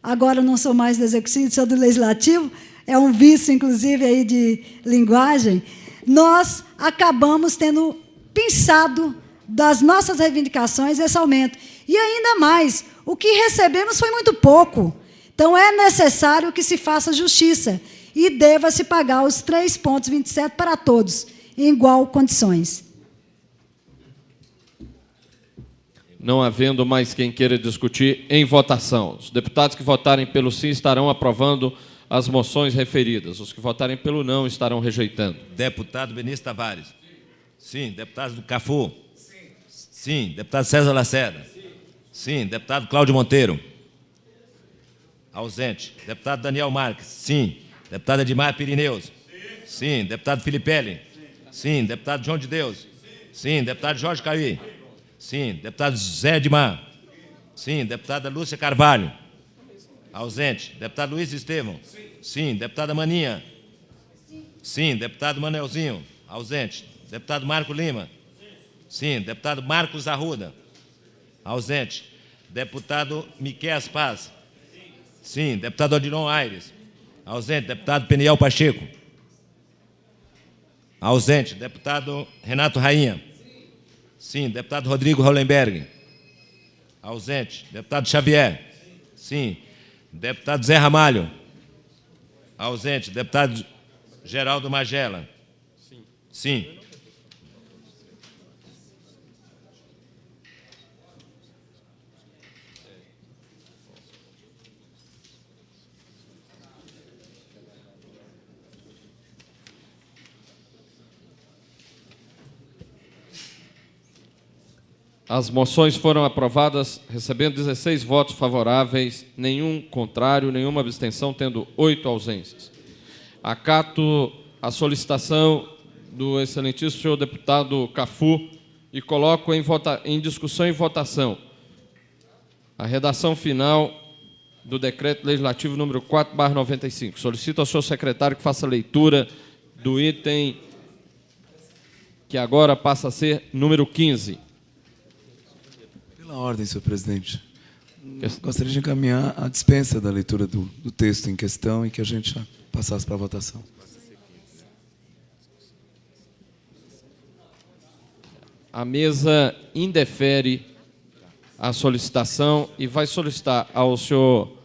S15: agora não sou mais do Executivo, sou do Legislativo, é um vício, inclusive, aí de linguagem, nós acabamos tendo pensado das nossas reivindicações esse aumento. E ainda mais, o que recebemos foi muito pouco. Então, é necessário que se faça justiça e deva-se pagar os 3,27 para todos, em igual condições.
S8: Não havendo mais quem queira discutir, em votação. Os deputados que votarem pelo sim estarão aprovando as moções referidas. Os que votarem pelo não estarão rejeitando.
S7: Deputado Benício Tavares. Sim. Deputado do Cafu. Sim. Deputado César Lacerda. Sim. Deputado Cláudio Monteiro. Ausente. Deputado Daniel Marques. Sim. Deputado Edmar Pirineus. Sim. Deputado Filipelli. Sim. Deputado João de Deus. Sim. Deputado Jorge Cauí. Sim. Deputado Zé Edmar. Sim. Deputada Lúcia Carvalho. Ausente. Deputado Luiz Estevão. Sim. Deputada Maninha. Sim. Deputado Manelzinho. Ausente. Deputado Marco Lima. Sim. Deputado Marcos Arruda. Ausente. Deputado Miquel Paz. Sim. Deputado Odilon Aires. Ausente. Deputado Peniel Pacheco. Ausente. Deputado Renato Rainha. Sim. Deputado Rodrigo Hollenberg. Ausente. Deputado Xavier. Sim. Deputado Zé Ramalho. Ausente. Deputado Geraldo Magela. Sim.
S8: As moções foram aprovadas, recebendo 16 votos favoráveis, nenhum contrário, nenhuma abstenção, tendo 8 ausências. Acato a solicitação do excelentíssimo senhor deputado Cafu e coloco em discussão e votação a redação final do decreto legislativo número 4/95. Solicito ao senhor secretário que faça leitura do item que agora passa a ser número 15.
S14: Pela ordem, senhor presidente. Gostaria de encaminhar a dispensa da leitura do texto em questão e que a gente já passasse para a votação.
S8: A mesa indefere a solicitação e vai solicitar ao senhor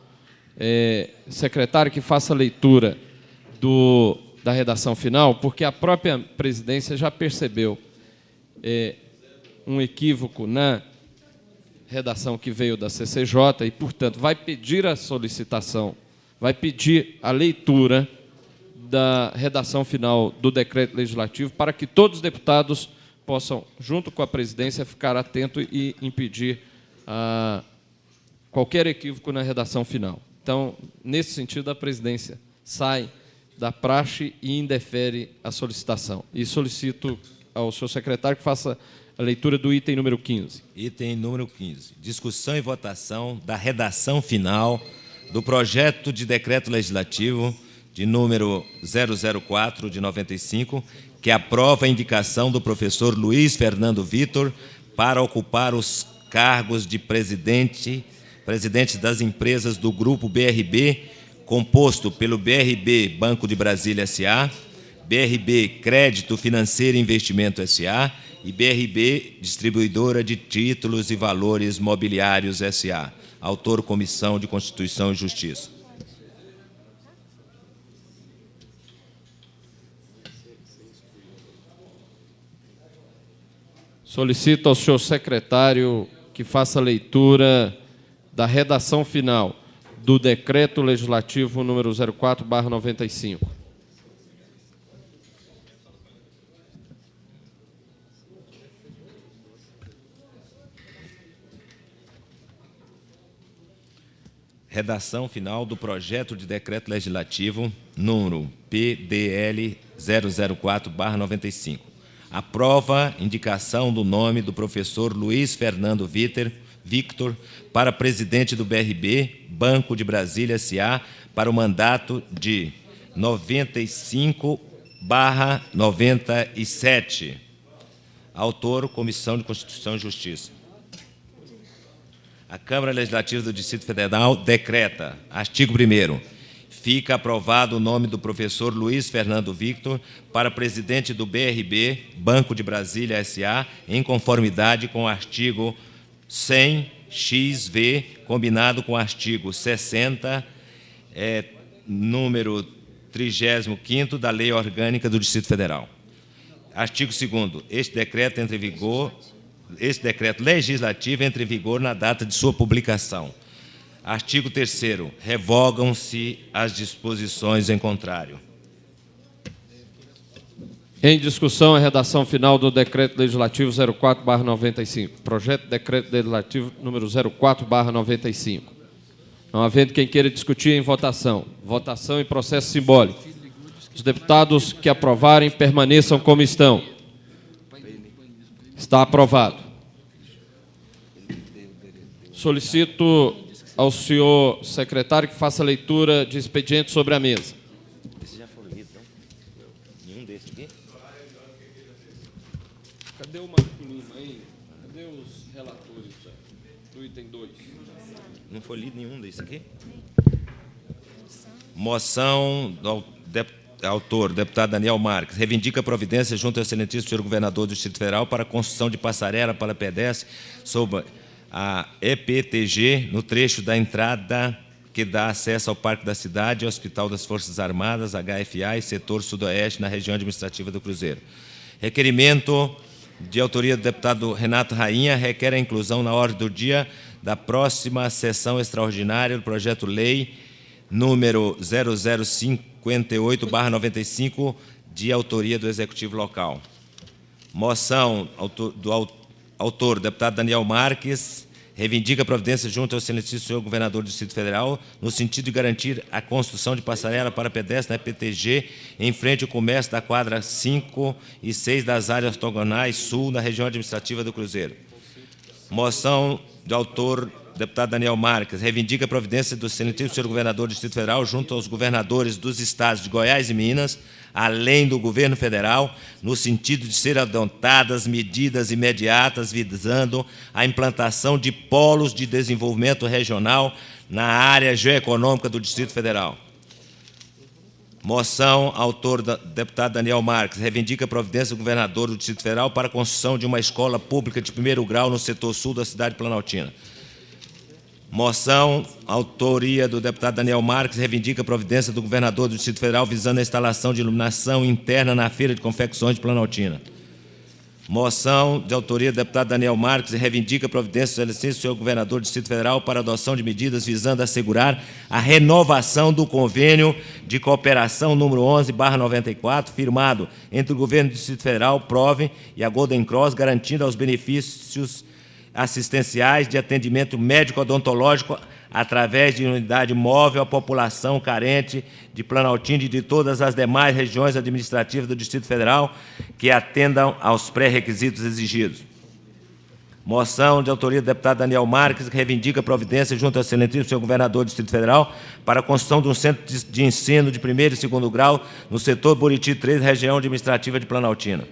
S8: secretário que faça a leitura da redação final, porque a própria presidência já percebeu um equívoco na redação que veio da CCJ e, portanto, vai pedir a solicitação, vai pedir a leitura da redação final do decreto legislativo para que todos os deputados possam, junto com a presidência, ficar atento e impedir qualquer equívoco na redação final. Então, nesse sentido, a presidência sai da praxe e indefere a solicitação. E solicito ao senhor secretário que faça a leitura do item número 15.
S7: Item número 15. Discussão e votação da redação final do projeto de decreto legislativo de número 004 de 95, que aprova a indicação do professor Luiz Fernando Vitor para ocupar os cargos de presidente das empresas do Grupo BRB, composto pelo BRB Banco de Brasília S.A., BRB Crédito Financeiro e Investimento S.A. e BRB Distribuidora de Títulos e Valores Mobiliários S.A. Autor, Comissão de Constituição e Justiça.
S8: Solicito ao senhor secretário que faça a leitura da redação final do decreto legislativo número 04/95.
S7: Redação final do projeto de decreto legislativo número PDL 004/95. aprova indicação do nome do professor Luiz Fernando Victor para presidente do BRB, Banco de Brasília S.A., para o mandato de 95/97. Autor, Comissão de Constituição e Justiça. A Câmara Legislativa do Distrito Federal decreta, artigo 1º, fica aprovado o nome do professor Luiz Fernando Victor para presidente do BRB, Banco de Brasília S.A., em conformidade com o artigo 100-XV, combinado com o artigo 60, número 35º da Lei Orgânica do Distrito Federal. Artigo 2º. Este decreto legislativo entra em vigor na data de sua publicação. Artigo 3º. Revogam-se as disposições em contrário.
S8: Em discussão, a redação final do Decreto Legislativo 04/95. Projeto de Decreto Legislativo número 04/95. Não havendo quem queira discutir em votação. Votação em processo simbólico. Os deputados que aprovarem permaneçam como estão. Está aprovado. Solicito ao senhor secretário que faça a leitura de expediente sobre a mesa.
S7: Esse já foi lido, não? Nenhum desses aqui?
S8: Cadê o Marco Lima aí? Cadê os relatores do item 2?
S7: Não foi lido nenhum desses aqui? Moção do autor, deputado Daniel Marques, reivindica a providência junto ao excelentíssimo senhor governador do Distrito Federal para a construção de passarela para pedestre sobre a EPTG no trecho da entrada que dá acesso ao Parque da Cidade, ao Hospital das Forças Armadas, HFA e setor sudoeste na região administrativa do Cruzeiro. Requerimento de autoria do deputado Renato Rainha requer a inclusão na ordem do dia da próxima sessão extraordinária do projeto-lei número 0058/95, de autoria do Executivo Local. Moção do autor, deputado Daniel Marques, reivindica a providência junto ao excelentíssimo senhor governador do Distrito Federal, no sentido de garantir a construção de passarela para pedestre na EPTG, em frente ao comércio da quadra 5 e 6 das áreas ortogonais sul, na região administrativa do Cruzeiro. Moção do autor, deputado Daniel Marques, reivindica a providência do excelentíssimo senhor governador do Distrito Federal junto aos governadores dos estados de Goiás e Minas, além do governo federal, no sentido de ser adotadas medidas imediatas visando a implantação de polos de desenvolvimento regional na área geoeconômica do Distrito Federal. Moção, autor, deputado Daniel Marques, reivindica a providência do governador do Distrito Federal para a construção de uma escola pública de primeiro grau no setor sul da cidade de Planaltina. Moção, autoria do deputado Daniel Marques, reivindica a providência do governador do Distrito Federal visando a instalação de iluminação interna na Feira de Confecções de Planaltina. Moção, de autoria do deputado Daniel Marques, reivindica a providência do excelentíssimo senhor governador do Distrito Federal para a adoção de medidas visando assegurar a renovação do convênio de cooperação número 11/94, firmado entre o governo do Distrito Federal, Prove e a Golden Cross, garantindo aos benefícios assistenciais de atendimento médico-odontológico através de unidade móvel à população carente de Planaltina e de todas as demais regiões administrativas do Distrito Federal que atendam aos pré-requisitos exigidos. Moção de autoria do deputado Daniel Marques, que reivindica a providência junto ao excelentíssimo senhor governador do Distrito Federal para a construção de um centro de ensino de primeiro e segundo grau no setor Buriti 3, região administrativa de Planaltina.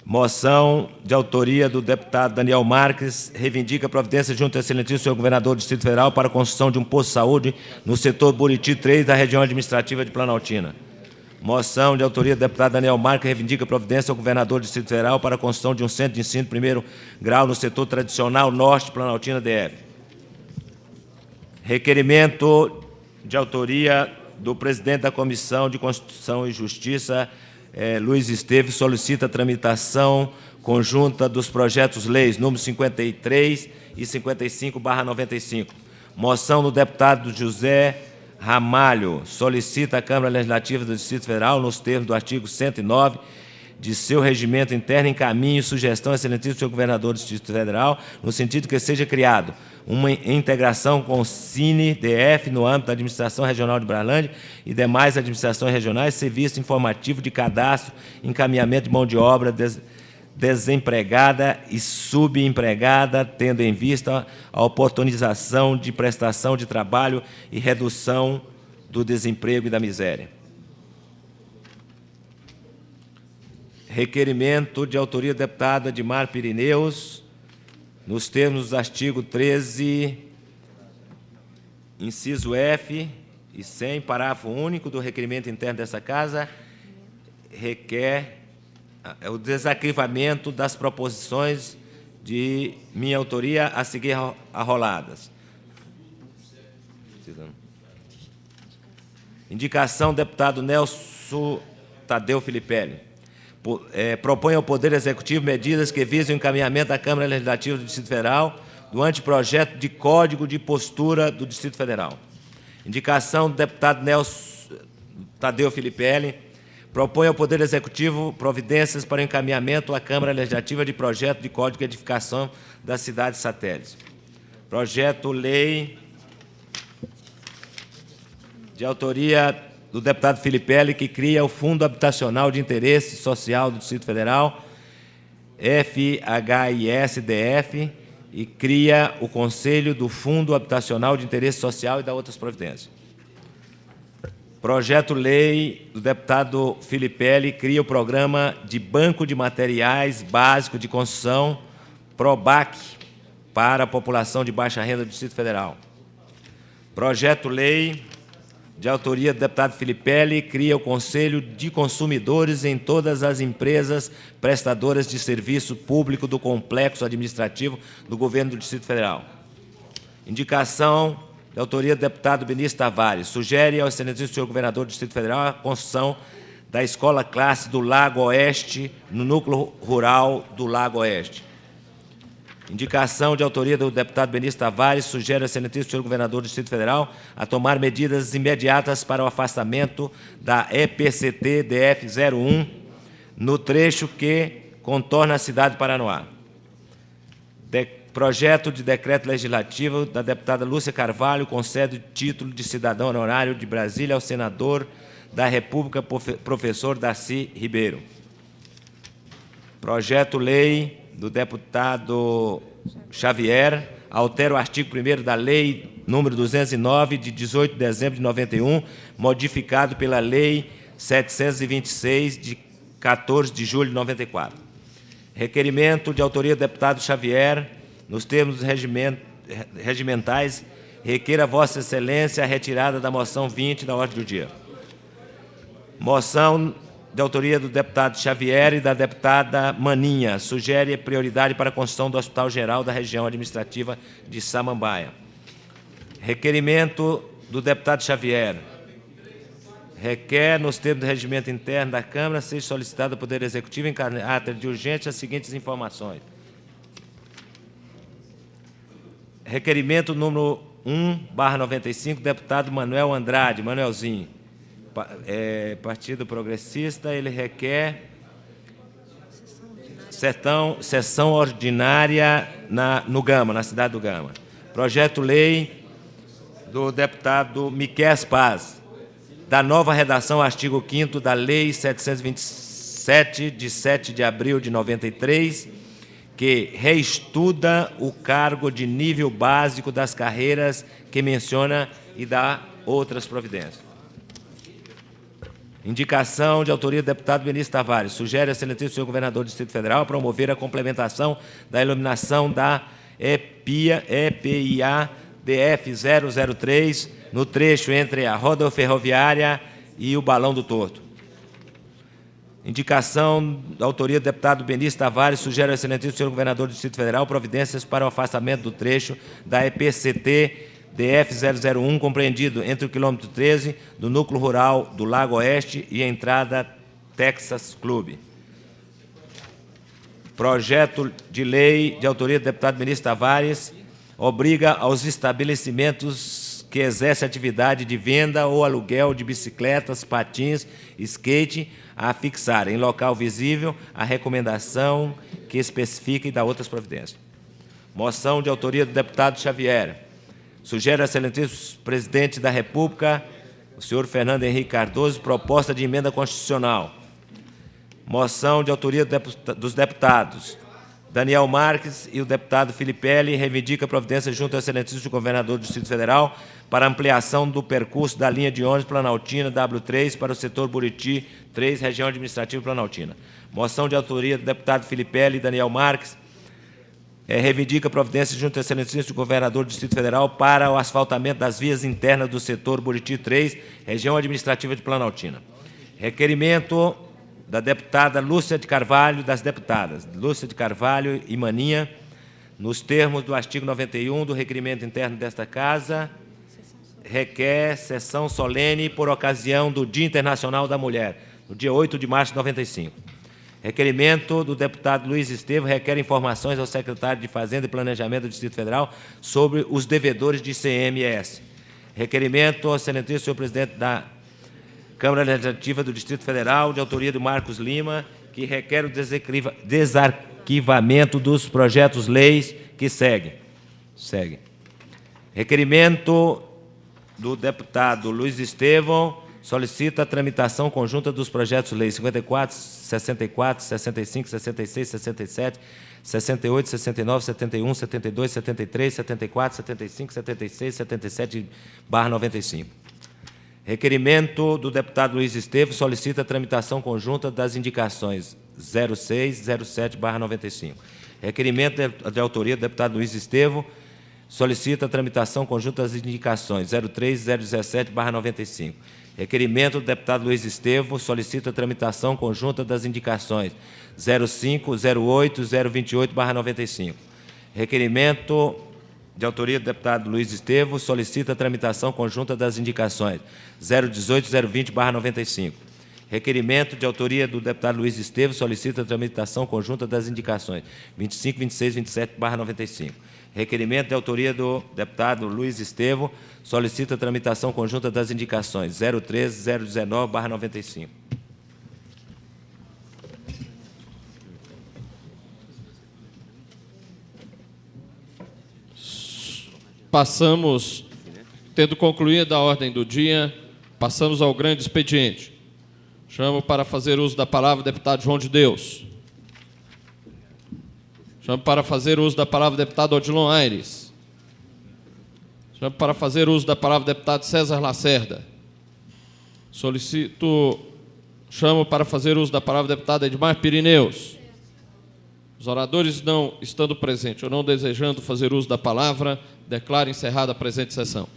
S7: Moção de autoria do deputado Daniel Marques, reivindica a providência junto ao excelentíssimo senhor governador do Distrito Federal para a construção de um posto de saúde no setor Buriti 3 da região administrativa de Planaltina. Moção de autoria do deputado Daniel Marques, reivindica a providência ao governador do Distrito Federal para a construção de um centro de ensino de primeiro grau no setor tradicional norte de Planaltina DF. Requerimento de autoria do presidente da Comissão de Constituição e Justiça, Luiz Esteves, solicita a tramitação conjunta dos projetos-leis número 53 e 55/95. Moção do deputado José Ramalho, solicita a Câmara Legislativa do Distrito Federal, nos termos do artigo 109 de seu regimento interno, encaminhe sugestão, excelentíssimo senhor governador do Distrito Federal, no sentido que seja criado uma integração com o Cine-DF no âmbito da Administração Regional de Brasília e demais administrações regionais, serviço informativo de cadastro, encaminhamento de mão de obra desempregada e subempregada, tendo em vista a oportunização de prestação de trabalho e redução do desemprego e da miséria. Requerimento de autoria do deputado Admar Pirineus, nos termos do artigo 13, inciso F e 100, parágrafo único do requerimento interno dessa Casa, requer o desarquivamento das proposições de minha autoria a seguir arroladas. Indicação do deputado Nelson Tadeu Filipelli. Propõe ao Poder Executivo medidas que visem o encaminhamento da Câmara Legislativa do Distrito Federal do anteprojeto de Código de Postura do Distrito Federal. Indicação do deputado Nelson Tadeu Filipelli. Propõe ao Poder Executivo providências para o encaminhamento à Câmara Legislativa de projeto de Código de Edificação das cidades satélites. Projeto-lei de autoria do deputado Filipelli, que cria o Fundo Habitacional de Interesse Social do Distrito Federal, FHIS-DF, e cria o Conselho do Fundo Habitacional de Interesse Social e dá outras providências. Projeto-lei do deputado Filipelli cria o Programa de Banco de Materiais Básico de Construção, PROBAC, para a população de baixa renda do Distrito Federal. Projeto-lei de autoria do deputado Filipelli, cria o Conselho de Consumidores em todas as empresas prestadoras de serviço público do complexo administrativo do Governo do Distrito Federal. Indicação de autoria do deputado Benício Tavares. Sugere ao excelentíssimo senhor governador do Distrito Federal a construção da Escola Classe do Lago Oeste, no núcleo rural do Lago Oeste. Indicação de autoria do deputado Benício Tavares, sugere ao excelentíssimo senhor governador do Distrito Federal a tomar medidas imediatas para o afastamento da EPCT-DF-01 no trecho que contorna a cidade de Paranoá. Projeto de decreto legislativo da deputada Lúcia Carvalho concede o título de cidadão honorário de Brasília ao senador da República, professor Darcy Ribeiro. Projeto-lei do deputado Xavier altera o artigo 1º da Lei número 209, de 18 de dezembro de 91, modificado pela Lei 726, de 14 de julho de 94. Requerimento de autoria do deputado Xavier, nos termos regimentais, requer a Vossa Excelência a retirada da moção 20 da ordem do dia. Moção de autoria do deputado Xavier e da deputada Maninha, sugere prioridade para a construção do Hospital Geral da Região Administrativa de Samambaia. Requerimento do deputado Xavier. Requer, nos termos do regimento interno da Câmara, seja solicitado ao Poder Executivo em caráter de urgência as seguintes informações. Requerimento número 1/95, deputado Manuel Andrade, Manuelzinho. Partido Progressista, ele requer sessão ordinária no Gama, na cidade do Gama. Projeto-lei do deputado Miquel Paz, da nova redação ao artigo 5º da Lei 727, de 7 de abril de 93, que reestuda o cargo de nível básico das carreiras que menciona e dá outras providências. Indicação de autoria do deputado Benício Tavares. Sugere ao excelentíssimo senhor governador do Distrito Federal promover a complementação da iluminação da EPIA DF-003 no trecho entre a rodoferroviária e o Balão do Torto. Indicação da autoria do deputado Benício Tavares. Sugere ao excelentíssimo senhor governador do Distrito Federal providências para o afastamento do trecho da EPCT DF-001, compreendido entre o quilômetro 13 do núcleo rural do Lago Oeste e a entrada Texas Clube. Projeto de lei de autoria do deputado Benício Tavares obriga aos estabelecimentos que exerce atividade de venda ou aluguel de bicicletas, patins, skate, a fixar em local visível a recomendação que especifica e dá outras providências. Moção de autoria do deputado Xavier. Sugere ao excelentíssimo presidente da República, o senhor Fernando Henrique Cardoso, proposta de emenda constitucional. Moção de autoria dos deputados Daniel Marques e o deputado Filipelli, reivindica a providência junto ao excelentíssimo governador do Distrito Federal para ampliação do percurso da linha de ônibus Planaltina W3 para o setor Buriti 3, região administrativa Planaltina. Moção de autoria do deputado Filipelli e Daniel Marques, reivindica a providência junto ao excelentíssimo governador do Distrito Federal para o asfaltamento das vias internas do setor Buriti 3, região administrativa de Planaltina. Requerimento da deputada Lúcia de Carvalho, das deputadas Lúcia de Carvalho e Maninha, nos termos do artigo 91 do requerimento interno desta Casa, requer sessão solene por ocasião do Dia Internacional da Mulher, no dia 8 de março de 95. Requerimento do deputado Luiz Estevam requer informações ao secretário de Fazenda e Planejamento do Distrito Federal sobre os devedores de ICMS. Requerimento ao excelentíssimo senhor presidente da Câmara Legislativa do Distrito Federal, de autoria do Marcos Lima, que requer o desarquivamento dos projetos-leis que seguem. Requerimento do deputado Luiz Estevam, solicita a tramitação conjunta dos projetos-leis 54, 64, 65, 66, 67, 68, 69, 71, 72, 73, 74, 75, 76, 77/95. Requerimento do deputado Luiz Estevam, solicita a tramitação conjunta das indicações 06 e 07/95. Requerimento de autoria do deputado Luiz Estevam, solicita a tramitação conjunta das indicações 03 e 017/95. Requerimento do deputado Luiz Estevam, solicita a tramitação conjunta das indicações 05, 08 e 028/95. Requerimento de autoria do deputado Luiz Estevam, solicita a tramitação conjunta das indicações 018 e 020/95. Requerimento de autoria do deputado Luiz Estevam, solicita a tramitação conjunta das indicações 25, 26 e 27/95. Requerimento de autoria do deputado Luiz Estevam, solicita a tramitação conjunta das indicações 013 e 019/95.
S8: Passamos, tendo concluída a ordem do dia, passamos ao grande expediente. Chamo para fazer uso da palavra o deputado João de Deus. Chamo para fazer uso da palavra o deputado Odilon Aires. Chamo para fazer uso da palavra o deputado César Lacerda. Chamo para fazer uso da palavra o deputado Edmar Pirineus. Os oradores não estando presentes ou não desejando fazer uso da palavra, declaro encerrada a presente sessão.